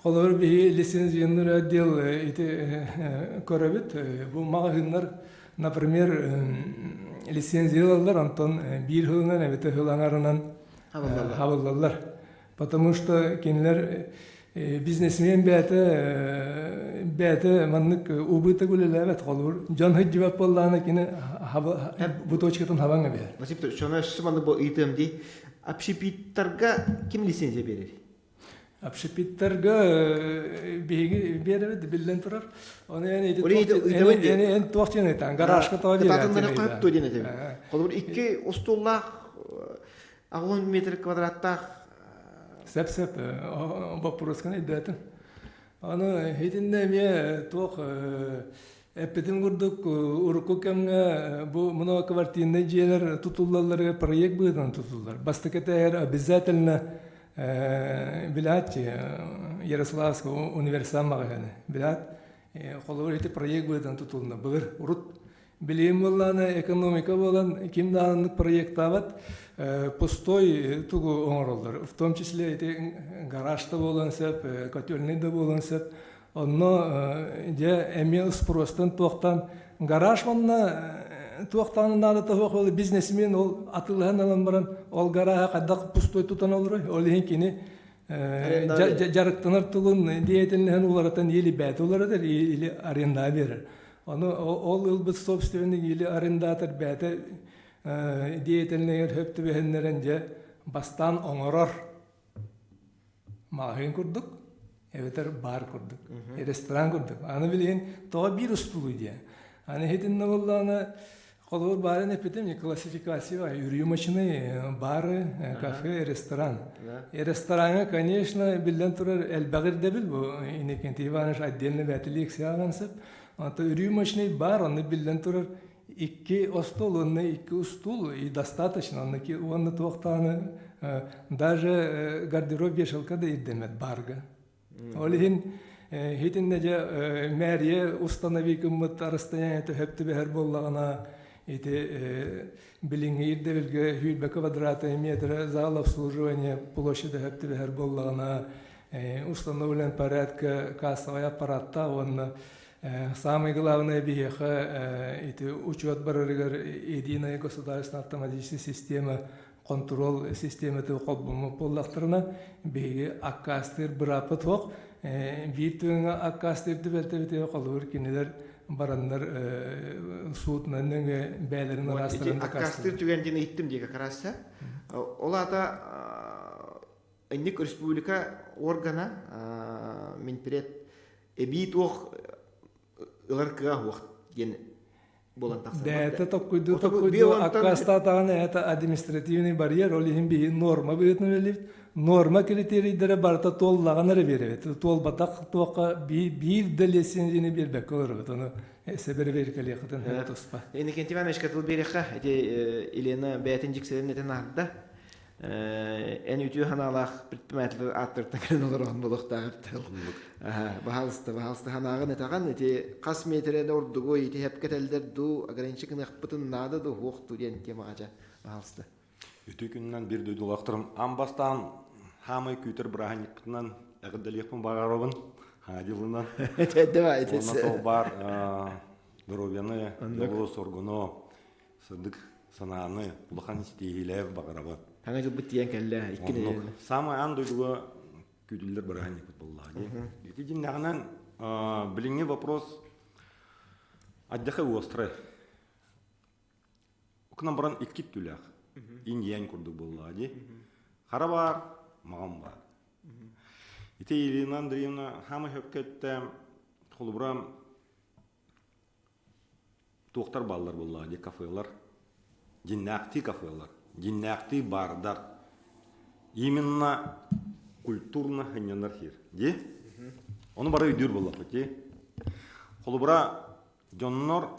колор би лицензионный отдел ити көрөбүт бу магагыннар, например, лицензиялалар, Антон бир хылынан, әбеті хылаңарынан хабылалар. Потому что кенлер бизнесмен бәті маннык убыты күлілі әбет қолыр. Жан хыджибап болланы кені бұ точкатын хабаңа бәр. Насип, шона шыманды бұл үйтімді общепиттарға кім лицензия берер? Общепиттарға береді, білден тұрар. Оны ән тоқтен етен, гаражқа тауы береді. Татындары қойып той ден етен. Қолыр 2 остоллақ, 10 метр квадраттақ. Сәп-сәп, бапырысқан әйдәтін. Оны хетінде ме тоқ әппетін күрдік, ұрықы кәмге мұна квартирный жерлер тұтылаларға проект бұйдан тұтылдар. Бастықеті әр обязательно билат Ярославского университета магазины. Билат қолыр еті проект бұйдан тұтылына. Бұғыр ұрыт білейм боланы, экономика болан, кимданлык проект ават, пустой тугу оңырылдар. В том числе эти гаражта болан сәп, котельныйда болан сәп. Онно де эмел спростан тоқтан. Гараж онна тоқтаны нады тоқ бизнесмен ол атылған алан баран. Ол гаража қаддақ пустой тутан олыр. Ол ең жарықтанар тұғын деятельнігін оларatan елі бәті оларадыр, елі аренда берір. Ол ылбыт собственник или арендатор бәті деятельнігер хөпті бәхінлерінже бастан оңырар. Мағын күрдік, әветер бар күрдік, ресторан күрдік. Аны білген тоға бір ұстылы де. Аны хетінні болдағаны қолуыр барын әпетім, классификация бар. Үрі машины, бары, кафе, ресторан. Ресторанға, конечно, білден тұрар әлбәғір дәбіл бұл. Инекенті Иваныш отдельно бәтілік сияғансып. Anta ürü maşineyi бар, onu bilden durur. 2 стол, onu 2 стул, и достаточно. Onu tuğtanı, даже гардероб вешалка да идемет барга. Олин, хитин нece meriye установи кыммыт расстояние höptü бәһәр боллағына, билинге ирдевелге хүйбе квадратный метр зал обслуживания площади höptü бәһәр боллағына, установлен порядка кассовый аппаратта, он самое главное бихеха учет барырыгар единая государственная автоматическая система, контроль системы қолбымы боллақтырына бейге аккастыр бұрапы тоқ, бейтуіңі аккастырды бәлті қолыр кенелер барандар суытынан бәлерін арастырын. Аккастыр түгендені иттім дейгі қарасы. Олада Инник республика органа мен перед эбит ох ылар кыга ох ген болан таксан. Да, это такой Бион аккастатан, это административный барьер, ол ихин би норма биретнелив, норма критерийдері барта толлаганары берет. Тол батак тока бир да лицензияны бербек көрөт. Оны себер беркелектен тоспа. Эни Кент Иванович катыл береха, эти Елена бәтин жикселен этен арда. En ütü hanalaq предприниматель аттыртын кірін олар оғын болуқтағыптыл. Бағалысты ханағын етаған, қас метрені ордуғы еті хепкетелдер ду, ограничик нақпытын нады ду, оқту ден темағача бағалысты. Үті күннен бір дөйді олақтырым. Амбастан хамай күйтір бірағын екпітінен әғыддәліқпін бағарабын, хадилынан. Онна тол бар здоровьяны, елу соргуну, сырдық сананы, ұлақан стейгілер бағарабы. Хаңа жыл біттіен кәлі, иккені. Самай ан дөйдігі күйтілдер бірағын екпіт болды. Еті динағынан біліңе вопрос аддақы остры. Окынан баран иккит түләқ. Индиян күрді болды. Қара бар, маған бар. Ите Елена Андреевна хамы хөпкетті қолыбырам тоқтар баллар болды, кафелар. Диннақти кафелар. Диннақти бардар. Именно культурно ханянар хир. Оны бары үйдер болды. Қолыбыра жоннор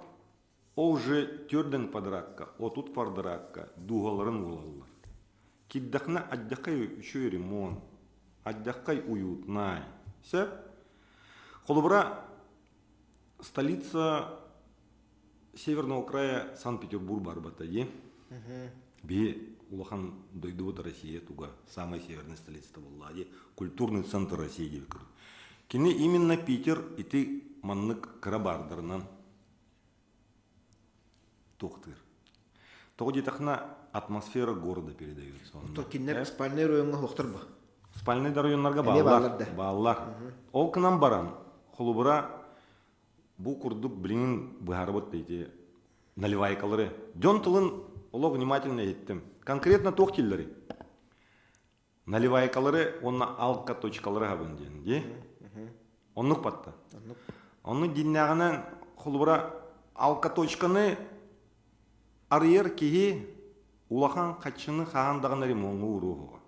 ол же төрден падыраққа, отут падыраққа дуғаларын олалар. Киддақна аддақай үші ремонт, аддақай уютнай. Сәп, қолыбыра столица Северного края Санкт-Петербург барбата. Би улахан дойдуот Россия туга, самая северная столица была, культурный центр России. Кини именно Питер и ты маннык карабардарнан тохтыр. Тогда тахна атмосфера города передается. То кинер спальный районга хохтыр ба. Спальный районнарга баллар. Ол к нам баран. Холубра бу курдук блин быгарбот дейти наливайкалары. Жон тылын оло внимательно еттим. Конкретно тохтиллери. Наливайкалары онна алка точкалары хабын дейін. Оннук патта. Онны диннағынан холубра алка точканы арьер кеги улахан качыны хағандағын ремонту уруға.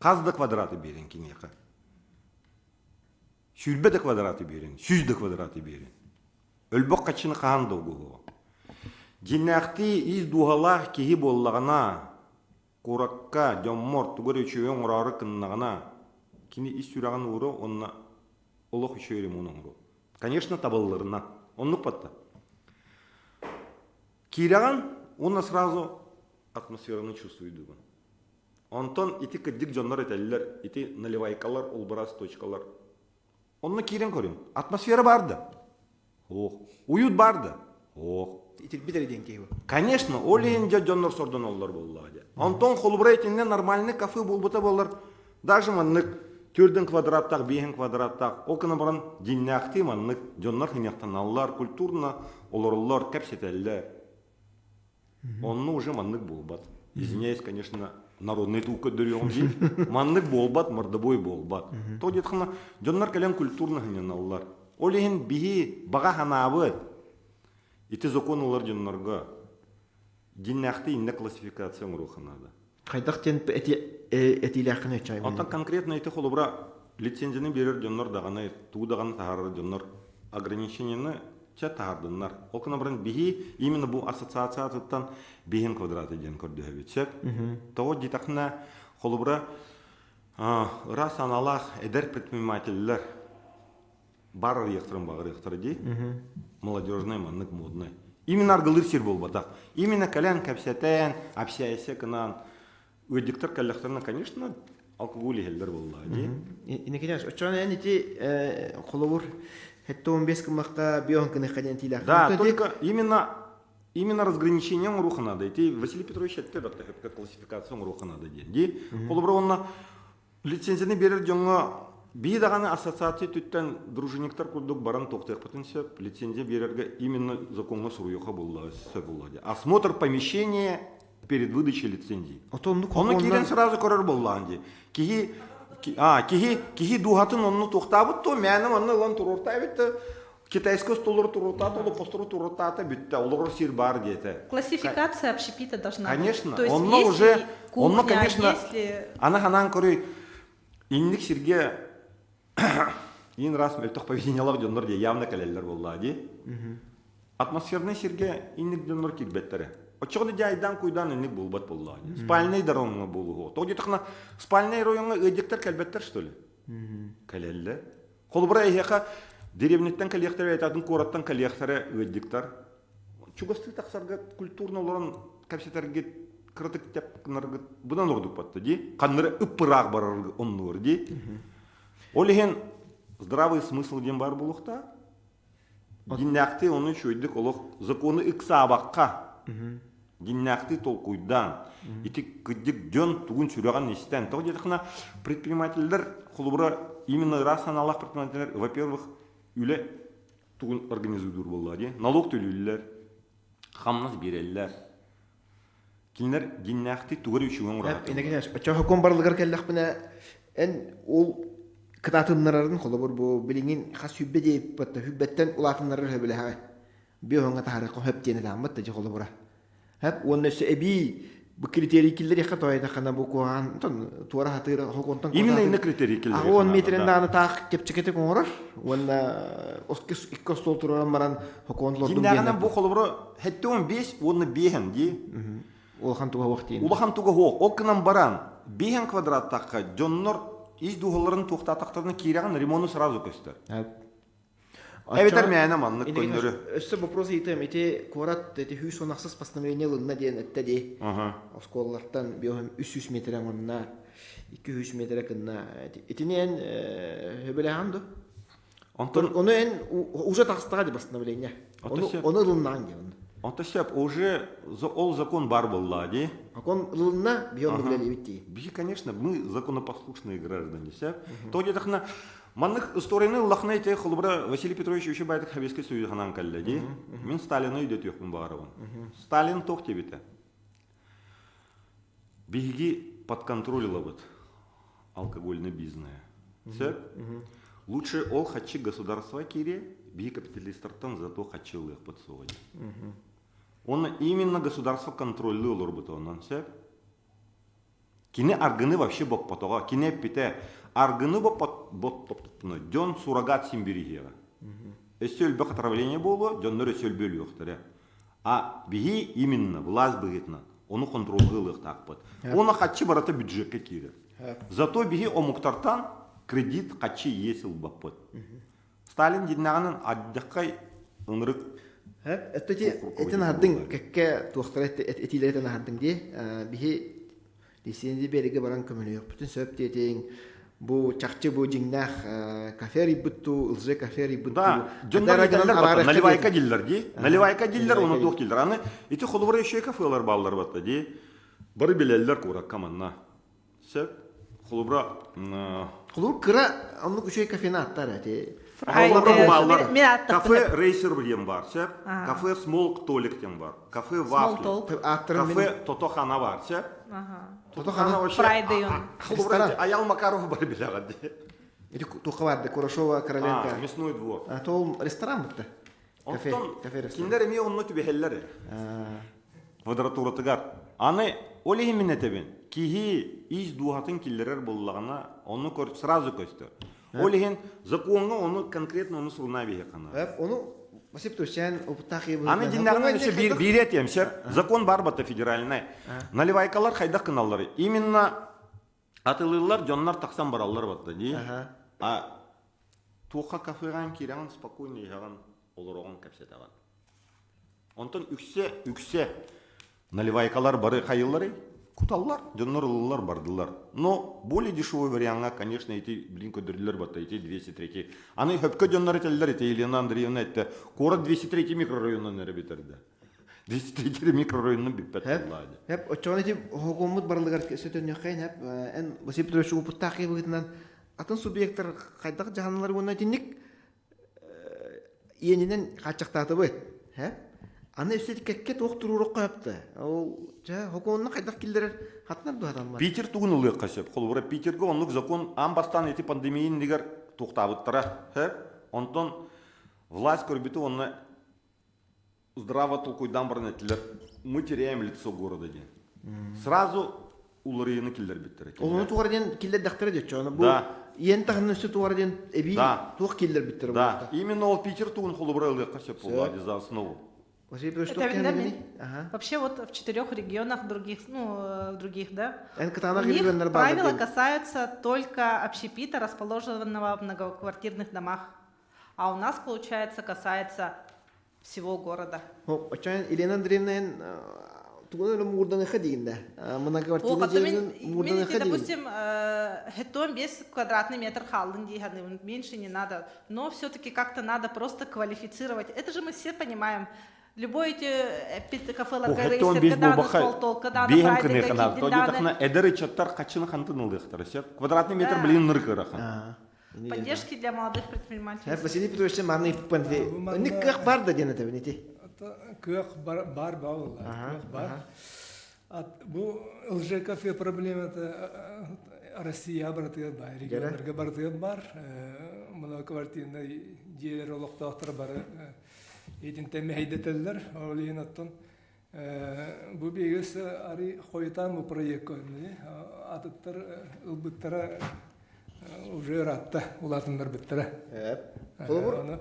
Қазды квадраты берін кенеқа. Шүлбеді квадраты берін, сүзді квадраты берін. Өлбөк качыны хағанды уруға. Диннақти из дуғалақ кеги боллағына, куракка, жоммор, тугар өчөйен ұрары кыннағына, кені из сүрағын уру, онна олық үшөй ремонту уру. Конечно, табылыларына. Оннук патта. Кираган, он сразу атмосфераны чувствует. Онтон ити каддик жоннар этеллер, ити наливайкалар, улбарас точкалар. Онны кирен көрем. Атмосфера барды. Уют барды. Конечно, олейн жоннар сордан олар боллады. Онтон холбрейтинне нормальный кафе болбута болар. Даже маннык төрден квадраттақ, 5 квадраттақ. Окына баран диннақти маннык жоннар хиняқтан аллар, культурно оларлар, кәпсетеллер. Онны уже маннык болбат. Извиняюсь, конечно, народный тука дөрөм жил. Маннык болбат, мордобой болбат. То детхана жоннар кален культурно хинялар. Олейн бихи бага ханабы. Ити закон олар жоннарга. Диннақти инне классификация руханада. Қайдақ тен этилақын өтчай. Онтан конкретно ити холубра лицензияны берер жоннар дағаны, туғдаған тағарыр жоннар ограниченияны ча тағардынлар. Окына бірін бихи именно бұл ассоциациятыттан бихин квадраты ден көрді өбетсек. Тоғы детақына холубра рас аналақ эдер предпринимателілер бар ектірін бағыр ектірі дей, молодежный, маннык, модный. Именно арғылыр сер бол батақ. Именно кәлән кәпсетен, общайся кынан, өйдіктір кәліқтеріне, конечно, алкоголь елдер болды. Инекенеш, очуан ән ити қолуыр хетто 15 кымаққа бион кыны қаден тилақ. Да, только именно разграничение руха надо. Ити Василий Петрович әтті бәтті классификация руха надо ден. Қолубыр онна лицензияны берер жоңға бейдағаны ассоциация түттен дружинниктар күрдік баран тоқтық потенциап, лицензия берерге именно законға сұруйыға болды. Осмотр помещения перед выдачей лицензии. Оны кейден сразу көрір болды. Кейі Кихи духатын онны тухтабыт то, мәнім онны лан туруртай бітті. Китайская столор туруртата, олы постору туруртата бітті, олар сир бар дейті. Классификация общепита должна быть. Конечно, То есть, онны есть уже, ли кухня, онны, конечно, если... ана-ханан көрі, инник сирге, ин раз мөлтіқ поведениялар жондар де явно кәлелер болла, де. Атмосферный сирге инник жондар кирбеттері. Очоғды жайдан куйдан инник болбат болла, де. Спальный дароныңа болуғы. Тоғы детіқна спальный районға өйдектер кәлбеттер, что ли? Кәлелі. Қолбыра ехеқа деревнеттен коллекторы айтатын кораттан коллекторы өйдектер. Чугасты тақсарға культурны оларын кәпсетерге кырытык тәпкінарғы бұдан ордық батты, де. Қаннары үппырақ барарғы оннығыр, де. Ол еген здравый смысл ден бар болуқта. Диннәқті оны шөйдік олық законы ықсабаққа. Диннәқті толқуйдан. Ити күддік жон туғын сүреген нестен. Тоғы жетіқына предпринимательдер, құлыбыра именно расан алақ предпринимательдер, во-первых, үлі туғын организуйдыр болады. Налог төлілілер, қамнас берелілер. Келінер диннәқті туғыр үшігін ұрады. Очо хокон барлыгар келлах бина эн ол кытатыннарын холобор бу билиңин хас хүббе дейп батта хүббеттен улатыннары хөбөле ха. Биоңга тахарыкы хөп тени дамат да холобора. Хап оннысы эби бу критерий киллер яка тойда хана бу куан тон туара хатыра хоконтан. Именно инне критерий киллер. А он метрен даны так кепчекете коңорор. Онна оскис икко стол туран баран хоконтлор дум. Диннәгенен бу холобора хеттон 5, онны бехен ди. Улахан туга вақтин. Улахан туга хоқ. Окынан баран 5 квадраттаққа жоннор из дуғыларын тоқтатақтарны кейраған ремонту сразу көстер. Эветер мәйіна маннық көндірі. Өсі вопрос етем, эти корат, эти хүйс онақсыз постановление лынна дейін әтті де. Осколлардан биохым 300 метрен онна, 200 метрен кынна. Этінен хөбеле ханду? Оны ән уже тақыстыға де постановление. Оны лыннан де. Онтасеп, уже ол закон бар болла, де? Закон лынна биохым білелі бітті. Би, конечно, мы законопослушные граждане, сеп. То где тахна манных историяны лахна ите холбра Василий Петрович еще байтак Хабесский союз ханан калле, де? Мен Сталину идет ёхмын бараван. Сталин тох тебе-то. Биги подконтролила вот алкогольный бизнес. Сеп? Лучше ол хачи государства кире, биги капиталистартан зато хачил их под сегодня. Он именно государство контролирует лорбута онан сеп. Кине аргыны вообще бок потога, кине пите аргыны бок потопно. Дон суррогат симбиригера. Эсөл бак отравление было, дон нөр эсөл бөлü йоктары. А биги именно власть быгытна, оны контролгылык такпыт. Оны хатчы барата бюджетке кире. Зато биги омуктартан кредит хатчы есил баппыт. Сталин диннагынын аддакай ынрык. Этен хардың кәккә туақтар этилерден хардың де, бихи лицензия береге баран көмөлөк. Бүтүн сөп детең, бу чакчы бу жиңнах кафе рибутту, ылжы кафе рибутту. Да, жондар айталар, наливайка диллер ди. Наливайка диллер, оны тук диллер. Аны ити холбора еще кафелар баллар батта ди. Бары билеллер курак каманна. Сөп холбора Холбор кыра, аны күчөй кафені аттар әте. Кафе рейсер білем бар, сеп. Кафе смолк толик тем бар. Кафе вафли. Кафе тотохана бар, сеп. Тотохана вообще. Аял Макаров бар биляган де. Эти туха бар, Курашова, Короленко. Мясной двор. То ресторан бутта. Кафе ресторан. Киндер эми онно түбехеллери. Квадратура тыгар. Аны олеги минетебин. Кихи из духатын киллерер боллагана, оны сразу көстө. Олеген законга оны конкретно оны суруна бие кана. Оны Васип Тушан опытахи. Аны диннагына еще бирет емшер. Закон бар бата федеральный. Наливайкалар хайдак каналлары. Именно атылылар жоннар таксан бараллар бата ди. А туха кафеган кираган спокойно яган олорогон капсетаган. Онтон үксе наливайкалар бары хайыллары. Куталлар, жоннор бардылар. Но более дешевой вариант, конечно, эти блинкодерлер бата, эти 203. Аны хөпкө жоннор этеллер, эти Елена Андреевна, это город 203 микрорайонна неребитерде. 203 микрорайонна биппеталлады. Хеп, очон эти хокумут барлыгар сөтөн якайн хеп, эн Васип Петрович упуттахи быгытынан атын субъекттер кайдак жаһанлар гына тинник иенинен качактаты быт. Хеп? Аны өсет кекке тоқ тұруырық қойыпты. Ол хокуонна қайдақ келдерер хатнар дуадан бар. Питер тугун ылык касеп. Холбура Питерге онлук закон амбастан эти пандемийин дигер туктабыттара. Онтон власть көрбүтү онны здраво толкуйдан барнетилер. Мы теряем лицо города ден. Сразу уларыйыны килдер биттер. Олуну туғарден келдер дақтыры дечі. Да. Иен тағының өсі туғарден әбей туқ келдер биттер. Да, именно ол Питер тугун холбура ылык касеп болду за основу. Это видно. Вообще вот в 4 регионах других, да, у них правила касаются только общепита, расположенного в многоквартирных домах. А у нас, получается, касается всего города. Елена Андреевна, тугун мурдан ходинда. Видите, допустим, это без квадратный метр халдын, меньше не надо. Но все-таки как-то надо просто квалифицировать. Это же мы все понимаем. Любой эти кафелар рейсер, когда на стол, когда на фрайдеге кидданы. Эдері чаттар қачыны қантын ылдықтары. Квадратный метр білін ныркырахан. Поддержки для молодых предпринимателей. Василий Петрович, марный панфе. Никак бар да дена тебе, не ти? Кök бар баула. Бар. Бу ЛЖКФ проблемата Россия бартыгы бар, регионларга бартыгы бар. Многоквартирный жерлер олоқтақтар бар. Единтеме хайдетелер, олейін аттан. Бу бейгіз ари қойтан бұл проект көймі. Атыттар ұлбыттара уже ратта, улатындар біттара. Қолымдан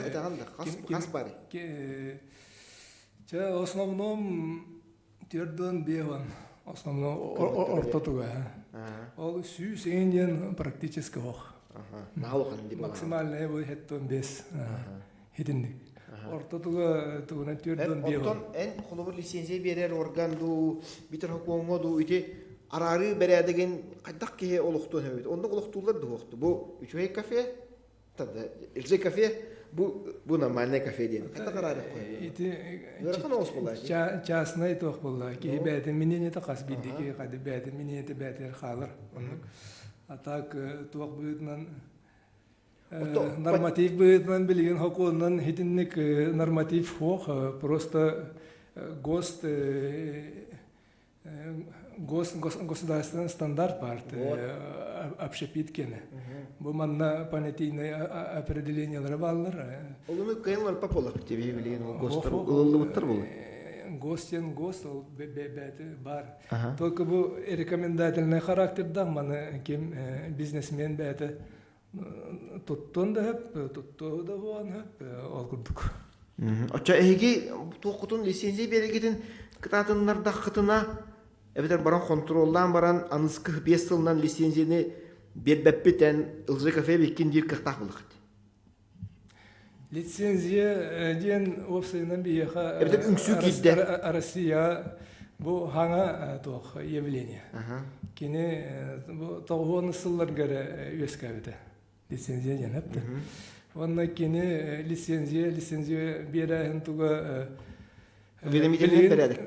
әтағанда, қас бары? В основном терден беван, в основном ортотуга. Ол сүйс еңден практически оқ. Максимальный бұл хеттон бес. Хитинdik. Ортотуга тугунан түрдөн беван. Оттон эн холобур лицензия берер органду, битер хокуңоду, ити арары бередеген кайдак кеhe олуктун хебит. Ондон олуктулар дуокту. Бу үчөй кафе, тада элже кафе, бу нормальный кафе ден. Кайдак арары кой. Ити Верхан ос болла. Частный тох болла. Ки бәтен минене та кас бидики, кады бәтен минене та бәтер халыр. Атак тох бүтнан норматив бүтнан билген хокуунан хитинник норматив хох, просто ГОСТ государственный стандарт бар, общепит кене. Бу манна понятийное определениялары баллар. Олуну кайынлар пополак тебе билген ГОСТар, ылылыбыттар болу. ГОСТен ГОСТ ол бәті бар. Только бу рекомендательный характерда маны кем бизнесмен бәті туттон да хеп, тутту да хуан хеп, ол күрдік. Оча эги тоқутун лицензия берегетін кытатыннар дақытына эбетер баран контролдан баран аныскы 5 жылынан лицензияны бербеппетен ылжы кафе беккен дир кықтақ болық. Лицензия ден опсайынан бияха Россия бу хаңа тоқ явление. Кені тоғуаны сыллар гәрі өскәбеті. Лицензия ден әпті. Онна кені лицензия берәйін туға Уведомительный порядок.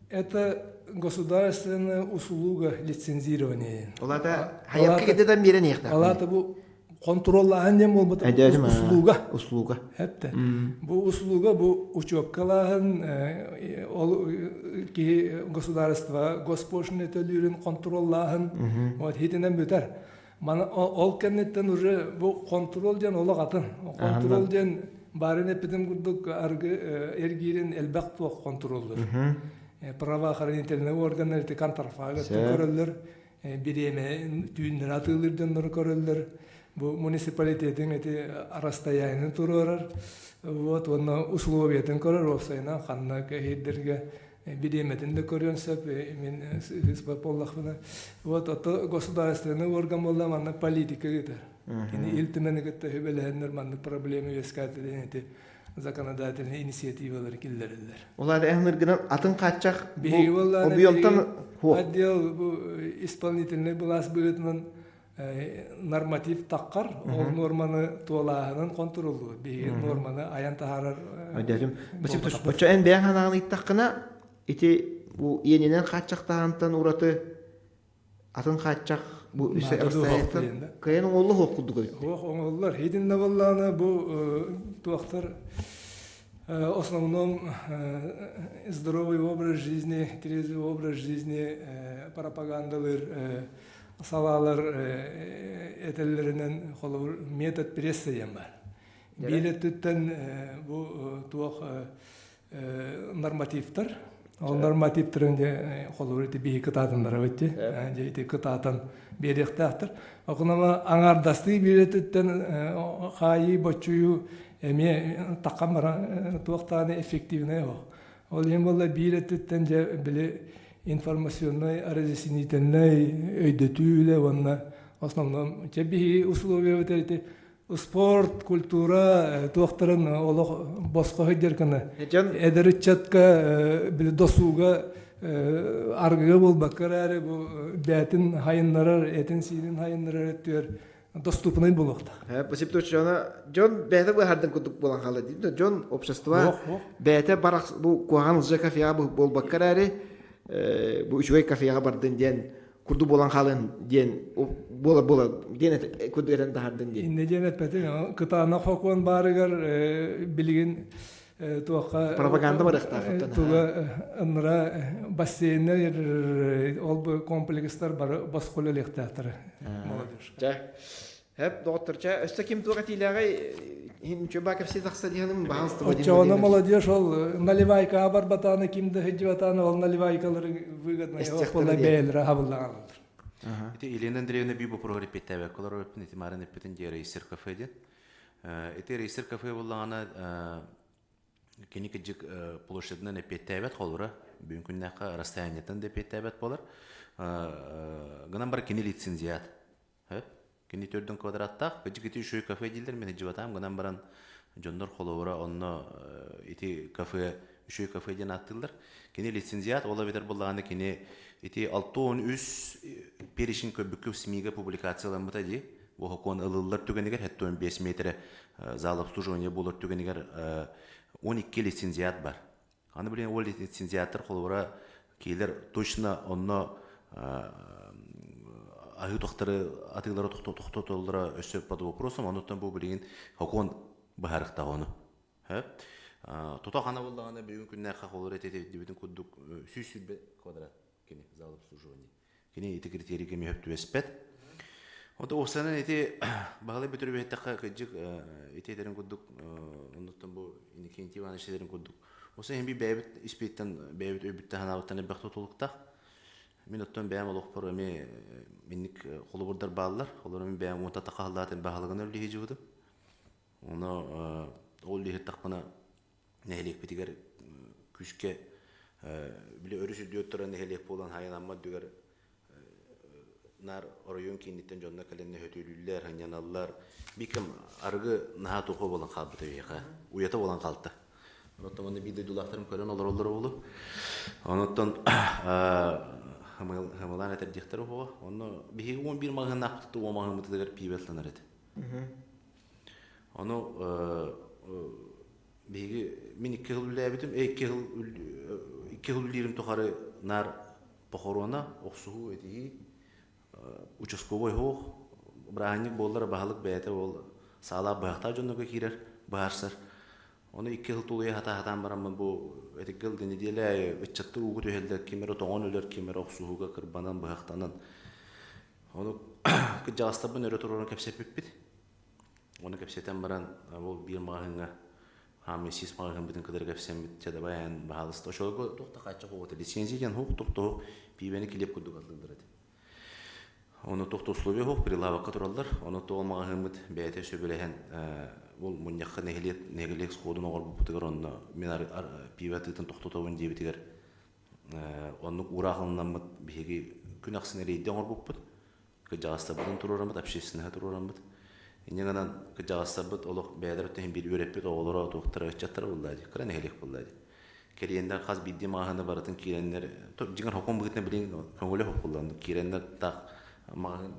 Это государственная услуга лицензирования. Олата хаякка кедеден берен ехта. Олата бу контроллаһан дем болбут услуга. Хәтта. Бу услуга бу учёбкалаһын ол ки государство госпошны төлүрүн контроллаһын вот хитенен бетер. Мана ол кеннеттен уже бу контроль ден олагатын. Контроль ден барын эпидем гурдук аргы эргирен элбак туак контролдур. Правоохранительные органы контрафакт көрөлөр, биреме түйүндөр атылырдан көрөлөр. Бу муниципалитеттин эти расстояние турурар. Вот оны условиятын көрөр осайна ханна кехидерге биреметин де көрөнсөп мен исполнахына. Вот ото государственный орган болла манна политика гетер. Кини илтименегетте хебелендер манна проблема өскәтелен эти законодательные инициативалар килдердер. Олар әңгерген атын катчак бу объемтан отдел исполнительный власть бытнын норматив таккар, ол норманы толаһынын контролу, бе норманы аян тахарар. Әдәлем. Бача эн бәң ханагын иттакына ити бу ененен катчактагантан ураты атын катчак бу үсө арстайты. Кайын оллу окуду гой. Оңоллар хидинне болланы бу туактар основном здоровый образ жизни, трезвый образ жизни, пропагандалар, салалар этелеринен холур метод прессаем бар. Билеттен бу туох нормативтер. Ол нормативтеринде холур ити бии кытатындар бетти. Жейти кытатын беректактыр. Окунама аңардасты билеттен хайы бочую эме такамара туохтаны эффективный о. Ол эм болла билеттен же биле информационный, разъяснительный, өйдөтүүлө онна основном чеби условия өтөрүтө спорт, культура туохтарын олох боско хөдөркөна. Эдеричатка биле досуга аргыга болбаккар аре бу бәтин хайыннарар, этин сирин хайыннарар өтөр доступный болокта. Посип точно Джон бәте бу хардан кудук болан халы дип. Джон общество бәте барак бу куган же кафега болбаккар аре бу үчөй кафега бардын ден курду болан халын ден бола ден кудерен дардын ден. Инде ден пәте кытана хокон барыгар билген туака пропаганда бар ихтафтан. Туга анра бассейнер ол бу комплекстар бар басколы лехтатыр. Молодежь. Жа. Хеп докторча өстө ким туга тилегай хин чөба кепси такса дигеним баалсты бу. Чона молодежь ол наливайка бар батаны кимде хеджватаны ол наливайкалар выгодно. Ол бейлер хабыллаган. Ити Елена Андреевна бибо прогреппетебе, колор өппен итимарын өппетен де рейсер кафеден. Ити рейсер кафе боллагана кеникеджик площадынан эппетебет холура, бүгүн күннәкка расстояниятан да эппетебет болар. Гынан бар кени лицензият. Кени 4 квадраттак, кеджик ити кафе дилдер мен хеджватам, гынан баран жондор холура онно ити кафе үшөй кафеден аттылдар. Кени лицензият ола бетер боллаганы кени ити 6-13 перешин көбүккө СМИга публикацияланбыта ди. Бу хокон ылылар түгенигер хетто 5 метр зал обслуживания болор түгенигер 12 лицензиат бар. Аны билен ол лицензиаттар холура кейлер точно онно аю тохтары атыйлары токтотолдура өсөп под вопросом, онуттан бу билген хокон бахарыкта оны. Тотохана боллаганда бүгүн күннәкка холура дебитин кудук 100 квадрат кини зал обслуживания. Кини эти критерии кеми хөптү эспет. Ота осанан эти багалы бүтүрбеттакка кыжык этедерин кудук, онуттан бу иникентиваны шедерин кудук. Оса эми бэбит испеттен бэбит өбүттө ханабыттан бак тотулукта. Мен оттон бэм олокпор эми минник холобурдар баалар, олар эми бэм онта такалдатын багалыгын өлдү хижуду. Оны ол лихтакпана нехелек битигер күшке биле өрүсү дөттөрөн нехелек болан хайнамма дүгер нар оройон киниттен жонна каленне хөтөлүллер, ханьяналлар, бикем аргы наха тохо болан калбыта бейха, уята болан калты. Оноттон оны биде дулактарым көрөн олор болу. Оноттон хамалан этер дихтер хо, оны биги 11 магын акты о магын тегер пибетланар эти. Оны биги мен 2 жыл үлләбитим, 2 жыл үллерим тохары нар похорона оксуу эти участковый хох браник боллар баалык бәте ол сала бахта жоннога кирер баарсар. Оны 2 жыл тулуя хатан барам бу этикел неделе ичатты угу төһелдер кимер тоон өлөр кимер оксууга кырбанан бахтанан. Оны кыжастабын өрө турурун кепсеппит. Оны кепсетен баран ол бир магынга хамесис магын битин кыдыр кепсем битче да баян баалысты. Ошого токта качы кот лицензияден хок токто пивени килеп кудук алдырды. Оны токто условия хок прилавакка туралдар. Оны тоолмагын бит бәте сөбөлеген ол муньякка негелек сходун огор бутыгар онно мен пиватытын токтотобун дебитигер онну урагыннан бит биги күн аксына рейден огор буппут. Кыжаста бутун турурамбыт, общественный турурамбыт. Инегенен кыжаста бит олох бәдер өтен бир өреппет оголора токтора чаттар булдады. Кыра негелек булдады. Керендер каз бидди маганы баратын киреннер жигер хокон бутне билин көңөлө хок булданды. Киреннер так магын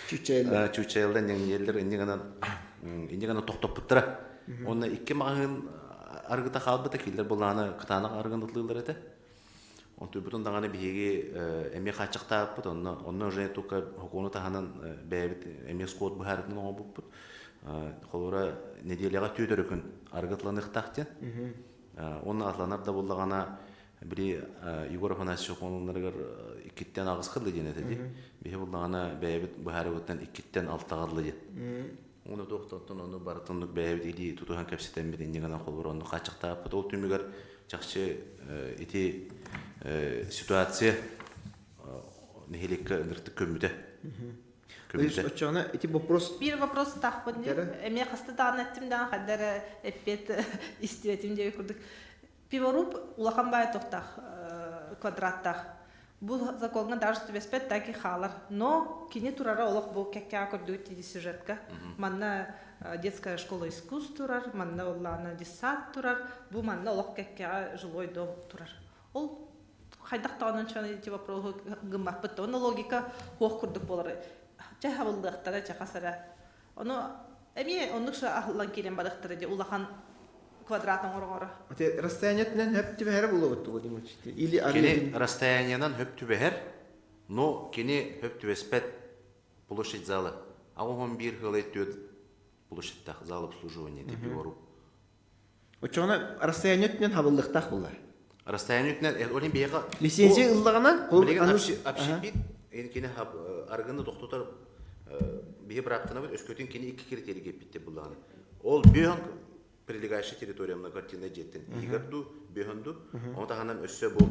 чучайлдан неңелдер инегенен токтоптура. Онна 2 магын аргыта калбыта килдер буланы кытанак аргындылар эте. Он түбүтүн даганы биги эме качыктааппыт, онно уже тука хокону таханан бэбит эме скот бухарытын оңбуппут. холура неделяга түйдөрөкүн аргытланыктактен. Оны атланар да боллагана бiri Егор Афанасьевич онларга иккиттен агыс кылды дене деди. Бие боллагана бәйбит бу харыгыттан иккиттен алтагарлы ди. Оны токтоттон оны барытындык бәйбит иди тутуган кепсетен бирин дегенен холура оны качыктап ол түмүгөр жакшы ити ситуация нехилекке ныртык көмүдө. Очона эти вопрос. Bir вопрос тахпын. Эме касты таанаттым да хаддар эппет истиретим деп көрдүк. Пиворуб улаханбай токтах квадраттах. Бу законга даже түбеспет таки халар. Но кини турара олох бу кекка көрдүк ти сюжетка. Манна детская школа искусств турар, манна оллана десант турар, бу манна олох кекка жилой дом турар. Ол хайдак таанын чаны эти вопрос гымак бит. Оны логика хох көрдүк болар. Жаха булдыктара жахасара. Оны эми оннукша ахлан келен барыктары де улахан квадратын оргора. Ate расстояниятнан hep tübeher bulabıttı bu demişti. Или Кини расстояниянан хөп түбәһәр, но кини хөп түбәспәт площадь залы. Агым бир хылы төт площадьта зал обслуживания дип юру. Очона расстояниятнан хабылдыктак булар. Расстояниятнан олин бияга Лицензия ыллагана кол общепит кини хаб арганы токтотор бие брактына бит өскөтүн кини 2 критерийге битте булган. Ол бүйөн прилегающая территория на картина жеттен. Игерду, бүйөнду, онтаганан өссө бу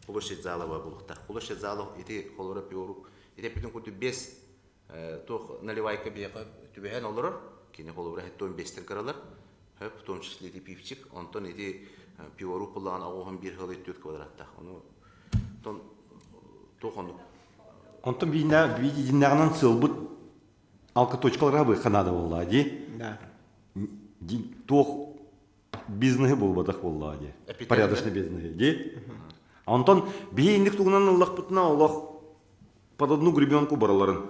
площадь залова булукта. Площадь залов ити холора пиору. Ити бүтүн куту 5 тох наливайка бияга түбөһөн олорор. Кини холора хеттон 5тен каралар. Хөп в том числе ити пивчик, онтон ити пиору пулган агым 1 хылы 4 квадратта. Ону тон тохону. Онтон видиннагынан сылбыт алка точкаларга бы канада болла ди. Да. Тох бизнеси болбадак болла ди. Порядочный бизнес ди. Онтон бийиндик тугунан Аллах Аллах под одну гребенку бараларын.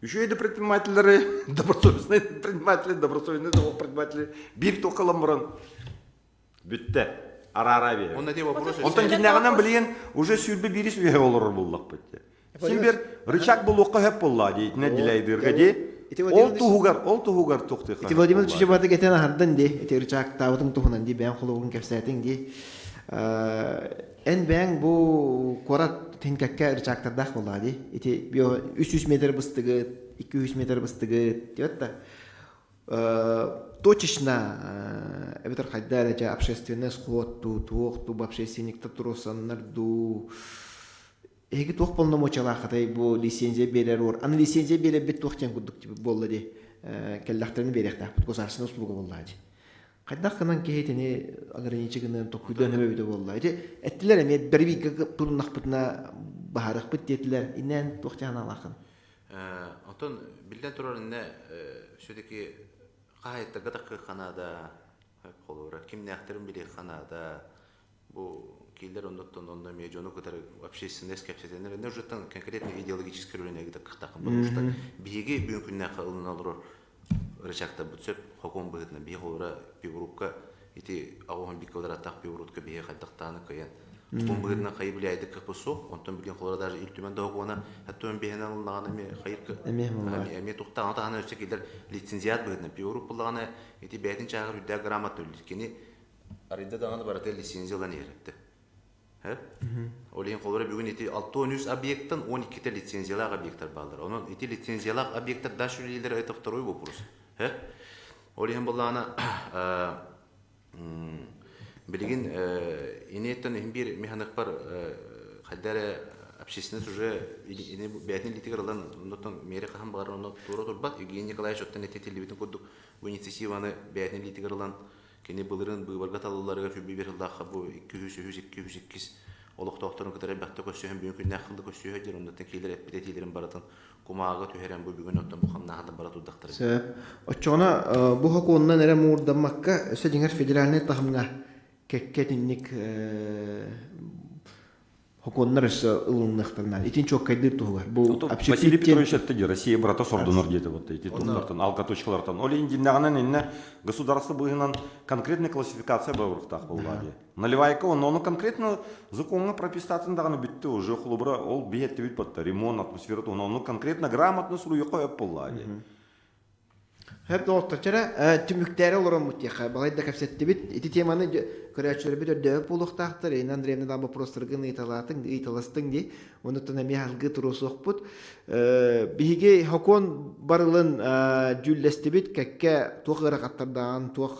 Еще и предприниматели, добросовестные предприниматели, предприниматели, бир токаламбран. Бүтте. Араравия. Он на те вопросы. Онтон жиннагынан билген уже сүрбе бирис үйе олор буллак битте. Симбер рычаг булукка хеп болла ди. Не дилайдырга ди. Ол тугугар токты. Ити Владимир Чичабаты кетен аһардан ди. Ити рычак табытың тухунан ди бән холугун кепсәтең ди. Эн бән бу корат тенкәккә рычактардах болла ди. Ити био 300 метр быстыгы, 200 метр быстыгы диотта. Точечно это хайдара общественный сход ту общественникта туросаннар ду эги тох полномочия хатай бу лицензия берер ор аны лицензия бере бит тохтен гудук тип болду ди келлахтарын беректа государственный услуга болду кайдакынан кеетени ограниченный токуйдан өбөдө болду ди эттилер эме берби турнакпытна бахарык бит детилер инен тохтан алакын Антон билден турарында все-таки Хайта гадакы ханада холора кимнәхтерин биле ханада бу килдер ондоттон онда меджону кытар общественность капсетенер не уже там конкретно идеологический рөлүнө гыта кыктакын потому что биги бүгүн күннә кылын алыр рычакта бүтсөп хоком быгытна би холора пиврукка ити агон би квадраттак пиврутка би хаддактаны кыян Том быгытна кайы билайды кыпысо онтон билген холора даже илтүмөн догуна хаттон бехенен алынганы ме хайыркы эме туктаган таганы өсө килдер лицензиат быгытна пиврук булганы ити бетин чагыр үдө грамота үлкени арыйда даганы барате лицензиялан ерепти Олин холора бүгүн ити 600 объекттен 12 лицензиялак объекттер балдар. Онун ити лицензиялак объекттер даш үлелер это второй вопрос. Олин булганы Билигин инеттен бир механик бар хаддара общественность уже ине бәтин литигарлан нотон мере кахан бар оно тура турбат Евгений Николаевич оттан этетили битен коддук бу инициативаны бәтин литигарлан кене булырын быйбарга талларга фүбби берилдах бу 200-202 олук тохторун кытары бакта көсөһөн бүгүн күннә кылды көсөһө дер ондон келер эппететилерин баратын кумага төһөрән бу бүгүн оттан бу ханнагы баратудактыр. Очона бу хокууннан эре муурдамакка өсө жиңер федеральный тахымга кеккетинник хоконнар ылыннахтарнан. Итин чок кайдыр тугар. Бу Василий Петрович это Россия брата сордонор деди вот эти туттартан, алкоточкалартан. Оли индиннагынан инне государство быгынан конкретная классификация баврыктак буллади. Наливайка он конкретно законно прописатын даганы битти уже хулубра ол биетти бит батта ремонт атмосфера он конкретно грамотно суруйка яп буллади. Hep doğruttara tümükleri olur mu diye. Balay da kapsetti bit. İti temanı körəçləri bir dövüp buluqtaqdır. İnan dremni da bu prostırgın italastin di. Onu tane bir halgı turusuq put. Bihige hakon barılın cüllesti bit. Kekke tuq qıraqatlardan, tuq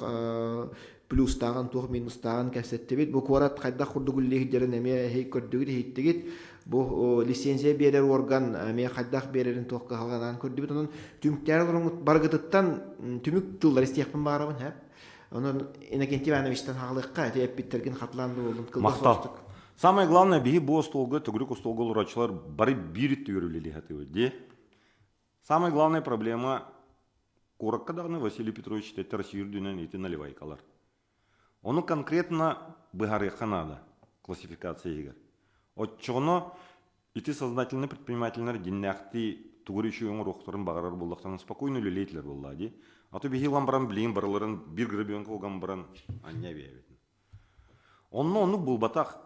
plustan, tuq minustan kapsetti bit. Bu kuarat qayda xurdu gülli hidderin eme hey kördügü hittigit. Bu lisenziya berer organ me qaddaq bererin toqqa halganan kördü bit. Onun tümükleri olurun bargıtıttan tümük tıllar istiyaqpın barabın hep. Onun Иннокентий Ивановичтан хагылыкка теп биттерген хатланды болдун. Мактал. Самое главное биги бу столга, тугрюк столга урачылар бары бирит өрүлели хатыбы. Самая главная проблема коракка дагы Василий Петрович тетер сирдүнен ити наливайкалар. Оны конкретно быгары ханада классификацияга. Отчоно ити сознательный предпринимательлер диннакти тугрючуң рухтарын багарар булдактан спокойно лелейтилер буллади. А то беги ламбаран блин барларын бир гребенка оган баран анья бебет. Онно бул батак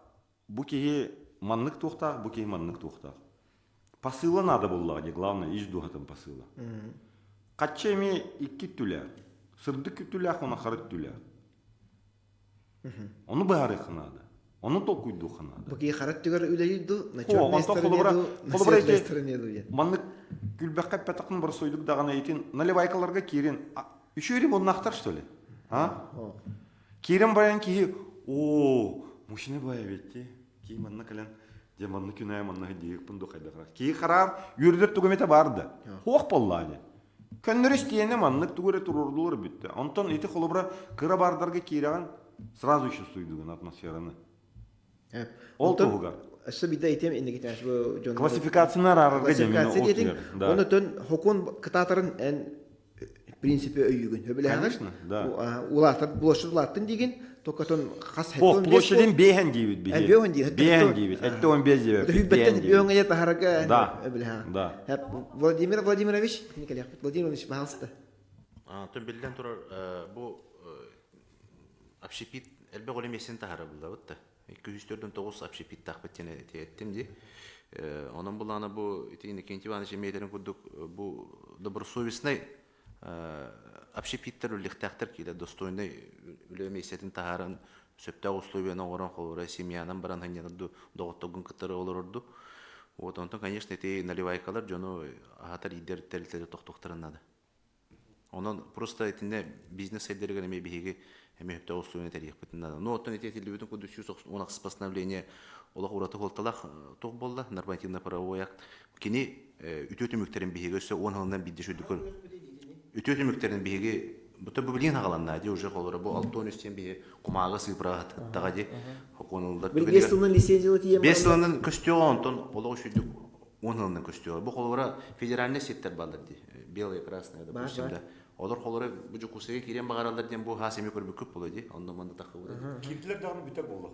бу кеге маннык тухтак, бу кеге маннык тухтак. Посыла надо буллади, главное иш духатын посыла. Каччеме 2 түлә. Сырдык түлә, она харык түлә. Оны бары ханада. Оны толкуй духанада. Бу кеге харык түгөр үлейду, маннык күлбәккә пәтәкне бер сойдык дагына әйтин, наливайкаларга кирен. Үшүрем оннактар что ли? А? Кирен баян ки, о, мушина бая бетти. Ки манна калан, де манны күнәй манна дигек пунду кайдыгра. Ки карар юрдер түгөмете барды. Хок боллады. Көннөрүс тиене маннык түгөрө турурдулар битти. Антон ити холобра кыра бардарга киреган сразу еще суйдуган атмосфераны. Ол тугар. Особенно этим индикатор bu классификацияны арарга демин. Оны төн хокон кытатарын эн принципе өйгөн. Конечно, да. Улатыр площадьлатын деген токотон хас хеттон. Площадьын бейген дейбит биге. Бейген дейбит. Этте 15 дейбит. Хүббеттен бейген ята харага. Да. Владимир Владимирович, Николай Владимирович, пожалуйста. Төн билден турар бу общепит элбе голем есен тахара булда бутта. 209 общепит тахбеттен еттим ди. Онун булана бу Иннокентий Иванович мейдерин курдук бу добросовестный общепиттер үллихтактер киле достойный үлемесетин тахарын сөптө условияны орон холора семьянан баран ханьяду доготтогун кытыры олорду. Вот онтон конечно эти наливайкалар жону ахатар идер телтеле токтоктарынады. Онон просто этине бизнес элдерге эме биги эме сөптө условияны тарих битинада. Но оттон эти телебитин кудусу 16 постановление олох ураты холталах ток болду нормативно-правовой акт. Кини үтөтүмүктерин биги өсө 10 жылдан биддешүдүкөр. Үтөтүмүктерин биги бута бублин хагаланна ди уже холора бу алтон үстен биги кумага сыйпрага тагади хоконулдар. 5 жылдан лицензиялы тием. 5 жылдан көстөө онтон олох үчүдүк 10 жылдан көстөө. Бу холора федеральный сеттер балдар ди. Белое красное допустим да. Олар холора бу жукусеге кирен багаралдар ден бу хасеми көрбү көп болду. Ондон мында такыбы. Килдилер дагы бүтө болду.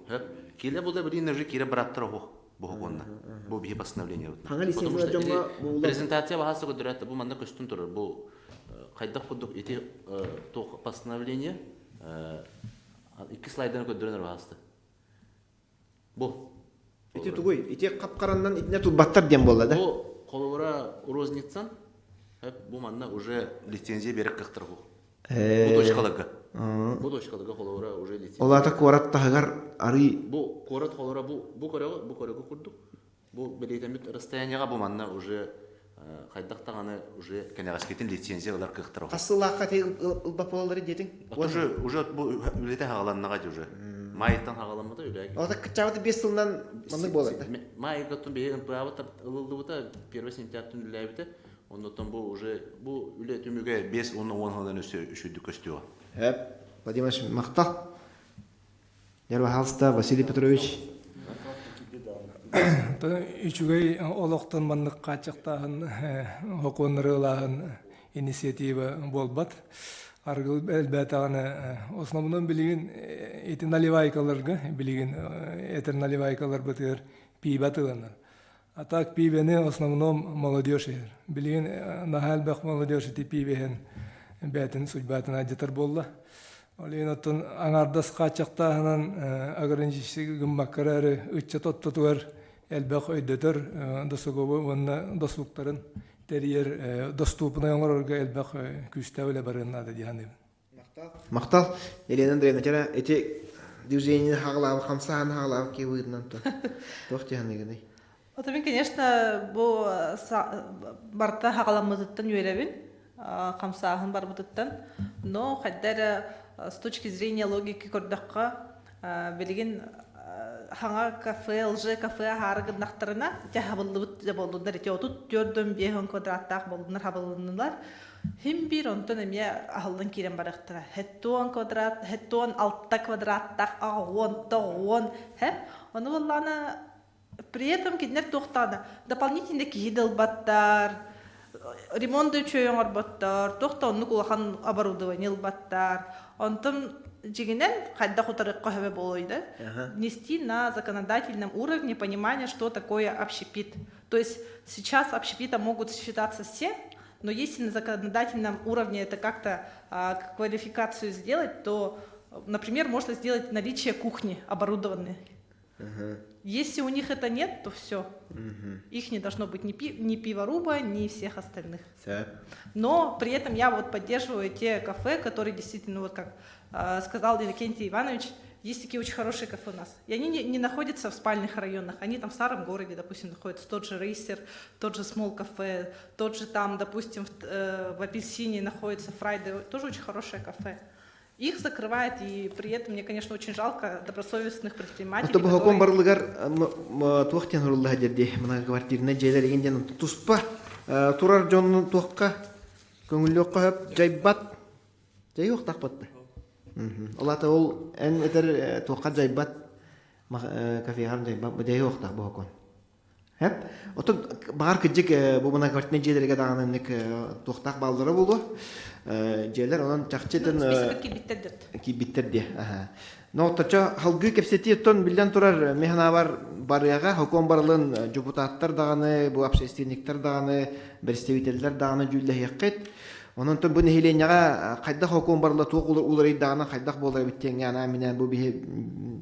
Киле болду бирин уже кире бараттыр ох. Бу хоконна. Бу бии постановление. Презентация бахасы көдөрөт. Бу манда көстүн турар. Бу кайда кудук эти то постановление 2 слайддан көдөрөнөр бахасты. Бу эти тугой, эти капкарандан итне турбаттар дем болду да. Бу колора розницан бу манда уже лицензия берек кыктыргу. Бу точкаларга. Бу точкаларга колора уже лицензия. Олата корат тагар ары. Бу корат колора бу корого курдук. Бу белетемит расстоянияга бу манда уже кайдактаганы уже кенегаскетин лицензиялар кыктыргу. Касылакка ылбаполары детиң. Уже бу үлете хагаланнага уже. Майттан хагаламада үлеги. Ата кычабы 5 жылдан мындай болот. Майгаттан беген правата ылды бута 1 сентябрьтен үлебите. Ондон бу уже бу үле түмүгө 5-10 жылдан өсүдү көстөө. Владимир Мактал. Ярвахалста Василий Петрович. Үчүгөй олоктон мандык качыктагын хоконрылагын инициатива болбат. Аргыл элбетаганы основном билген эти наливайкаларга билген этер наливайкалар бытыр пиба тыланар. А так пибени в основном молодежь. Билин нахалбах молодежь ти пибехен бәтин судьбатын аджатар болла. Олин оттон аңардас качактаһынан агранжиси гыммаккарары ычча тоттотуар элбах өйдөтөр досугобу онна дослуктарын терьер доступна яңарга элбах күстәүле барыннады дияны. Мактал, Елена Андреевна, тера эти движения хаглавы, хамсаны хаглавы кевырнан то. Тохтяны. Вот мен, конечно, бу барта хагаламызыттан үйрәбин, хамсаһын барбытыттан, но хаддара с точки зрения логики көрдәккә билген хаңа кафе, ЛЖ-кафе харыгыннактарына тәһабыллыбыт болдундар, эти отут 4-5 квадраттак болдундар хабылыннар. Хим бир онтон эме ахылдан кирен барыктыра. Хеттон квадрат, хеттон 6 квадраттак агон, тогон, Оны боллана при этом киднер тохтады. Дополнительно кидел баттар, ремонт өчөйөн арбаттар, тохтонну кулахан оборудование баттар. Онтон жигинен хадда хутарыкка хабе болойды. Нести на законодательном уровне понимание, что такое общепит. То есть сейчас общепитом могут считаться все, но если на законодательном уровне это как-то квалификацию сделать, то, например, можно сделать наличие кухни оборудованной. Если у них это нет, то все. Их не должно быть ни пиворуба, ни всех остальных. Но при этом я вот поддерживаю те кафе, которые действительно, вот как сказал Иннокентий Иванович, есть такие очень хорошие кафе у нас. И они не находятся в спальных районах, они там в старом городе, допустим, находятся. Тот же Рейсер, тот же Смол кафе, тот же там, допустим, в Апельсине находится Фрайде, тоже очень хорошее кафе. Их закрывает, и при этом мне, конечно, очень жалко добросовестных предпринимателей. Это было ком барлыгар туахтен хурулла дерди, мына квартирна жайлар егенден туспа турар жон туакка көңүлөккө жайбат. Жайок такпатты. Олата ол эн этер туакка жайбат кафехан жайбат жайок так бокон. Хеп, отон багар кыжык бу мына квартирна жайларга дагы ник туактак балдары болду. Жерлер онан чакчытын кибиттерди. Но тача халгы кепсети тон билден турар мехнавар барыга хоком барлын депутаттар даганы, бу общественниктер даганы, представительдер даганы жүлдө яккет. Онон тон буны хеленяга кайда хоком барла тоолор улары даганы кайдак болар биттен яна менен бу бие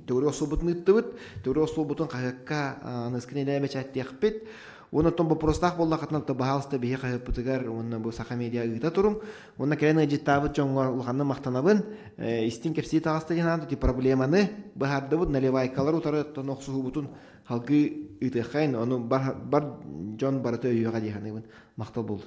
төрө осубутны тыбыт, төрө осубутун кайыкка наскинеле мечат якпет. Оны том бу простах болла катнакта баалста бие кайыпытыгар, оны бу саха медиа ыта турум. Оны керене життабы жоңгор улганны мактанабын, истин кепси тагыста жанады ди проблеманы бахардыбыт наливайкалар утары тоноксубутун халкы ытыхайн, оны бар жон барыты үйөгө дигенебин мактал болду.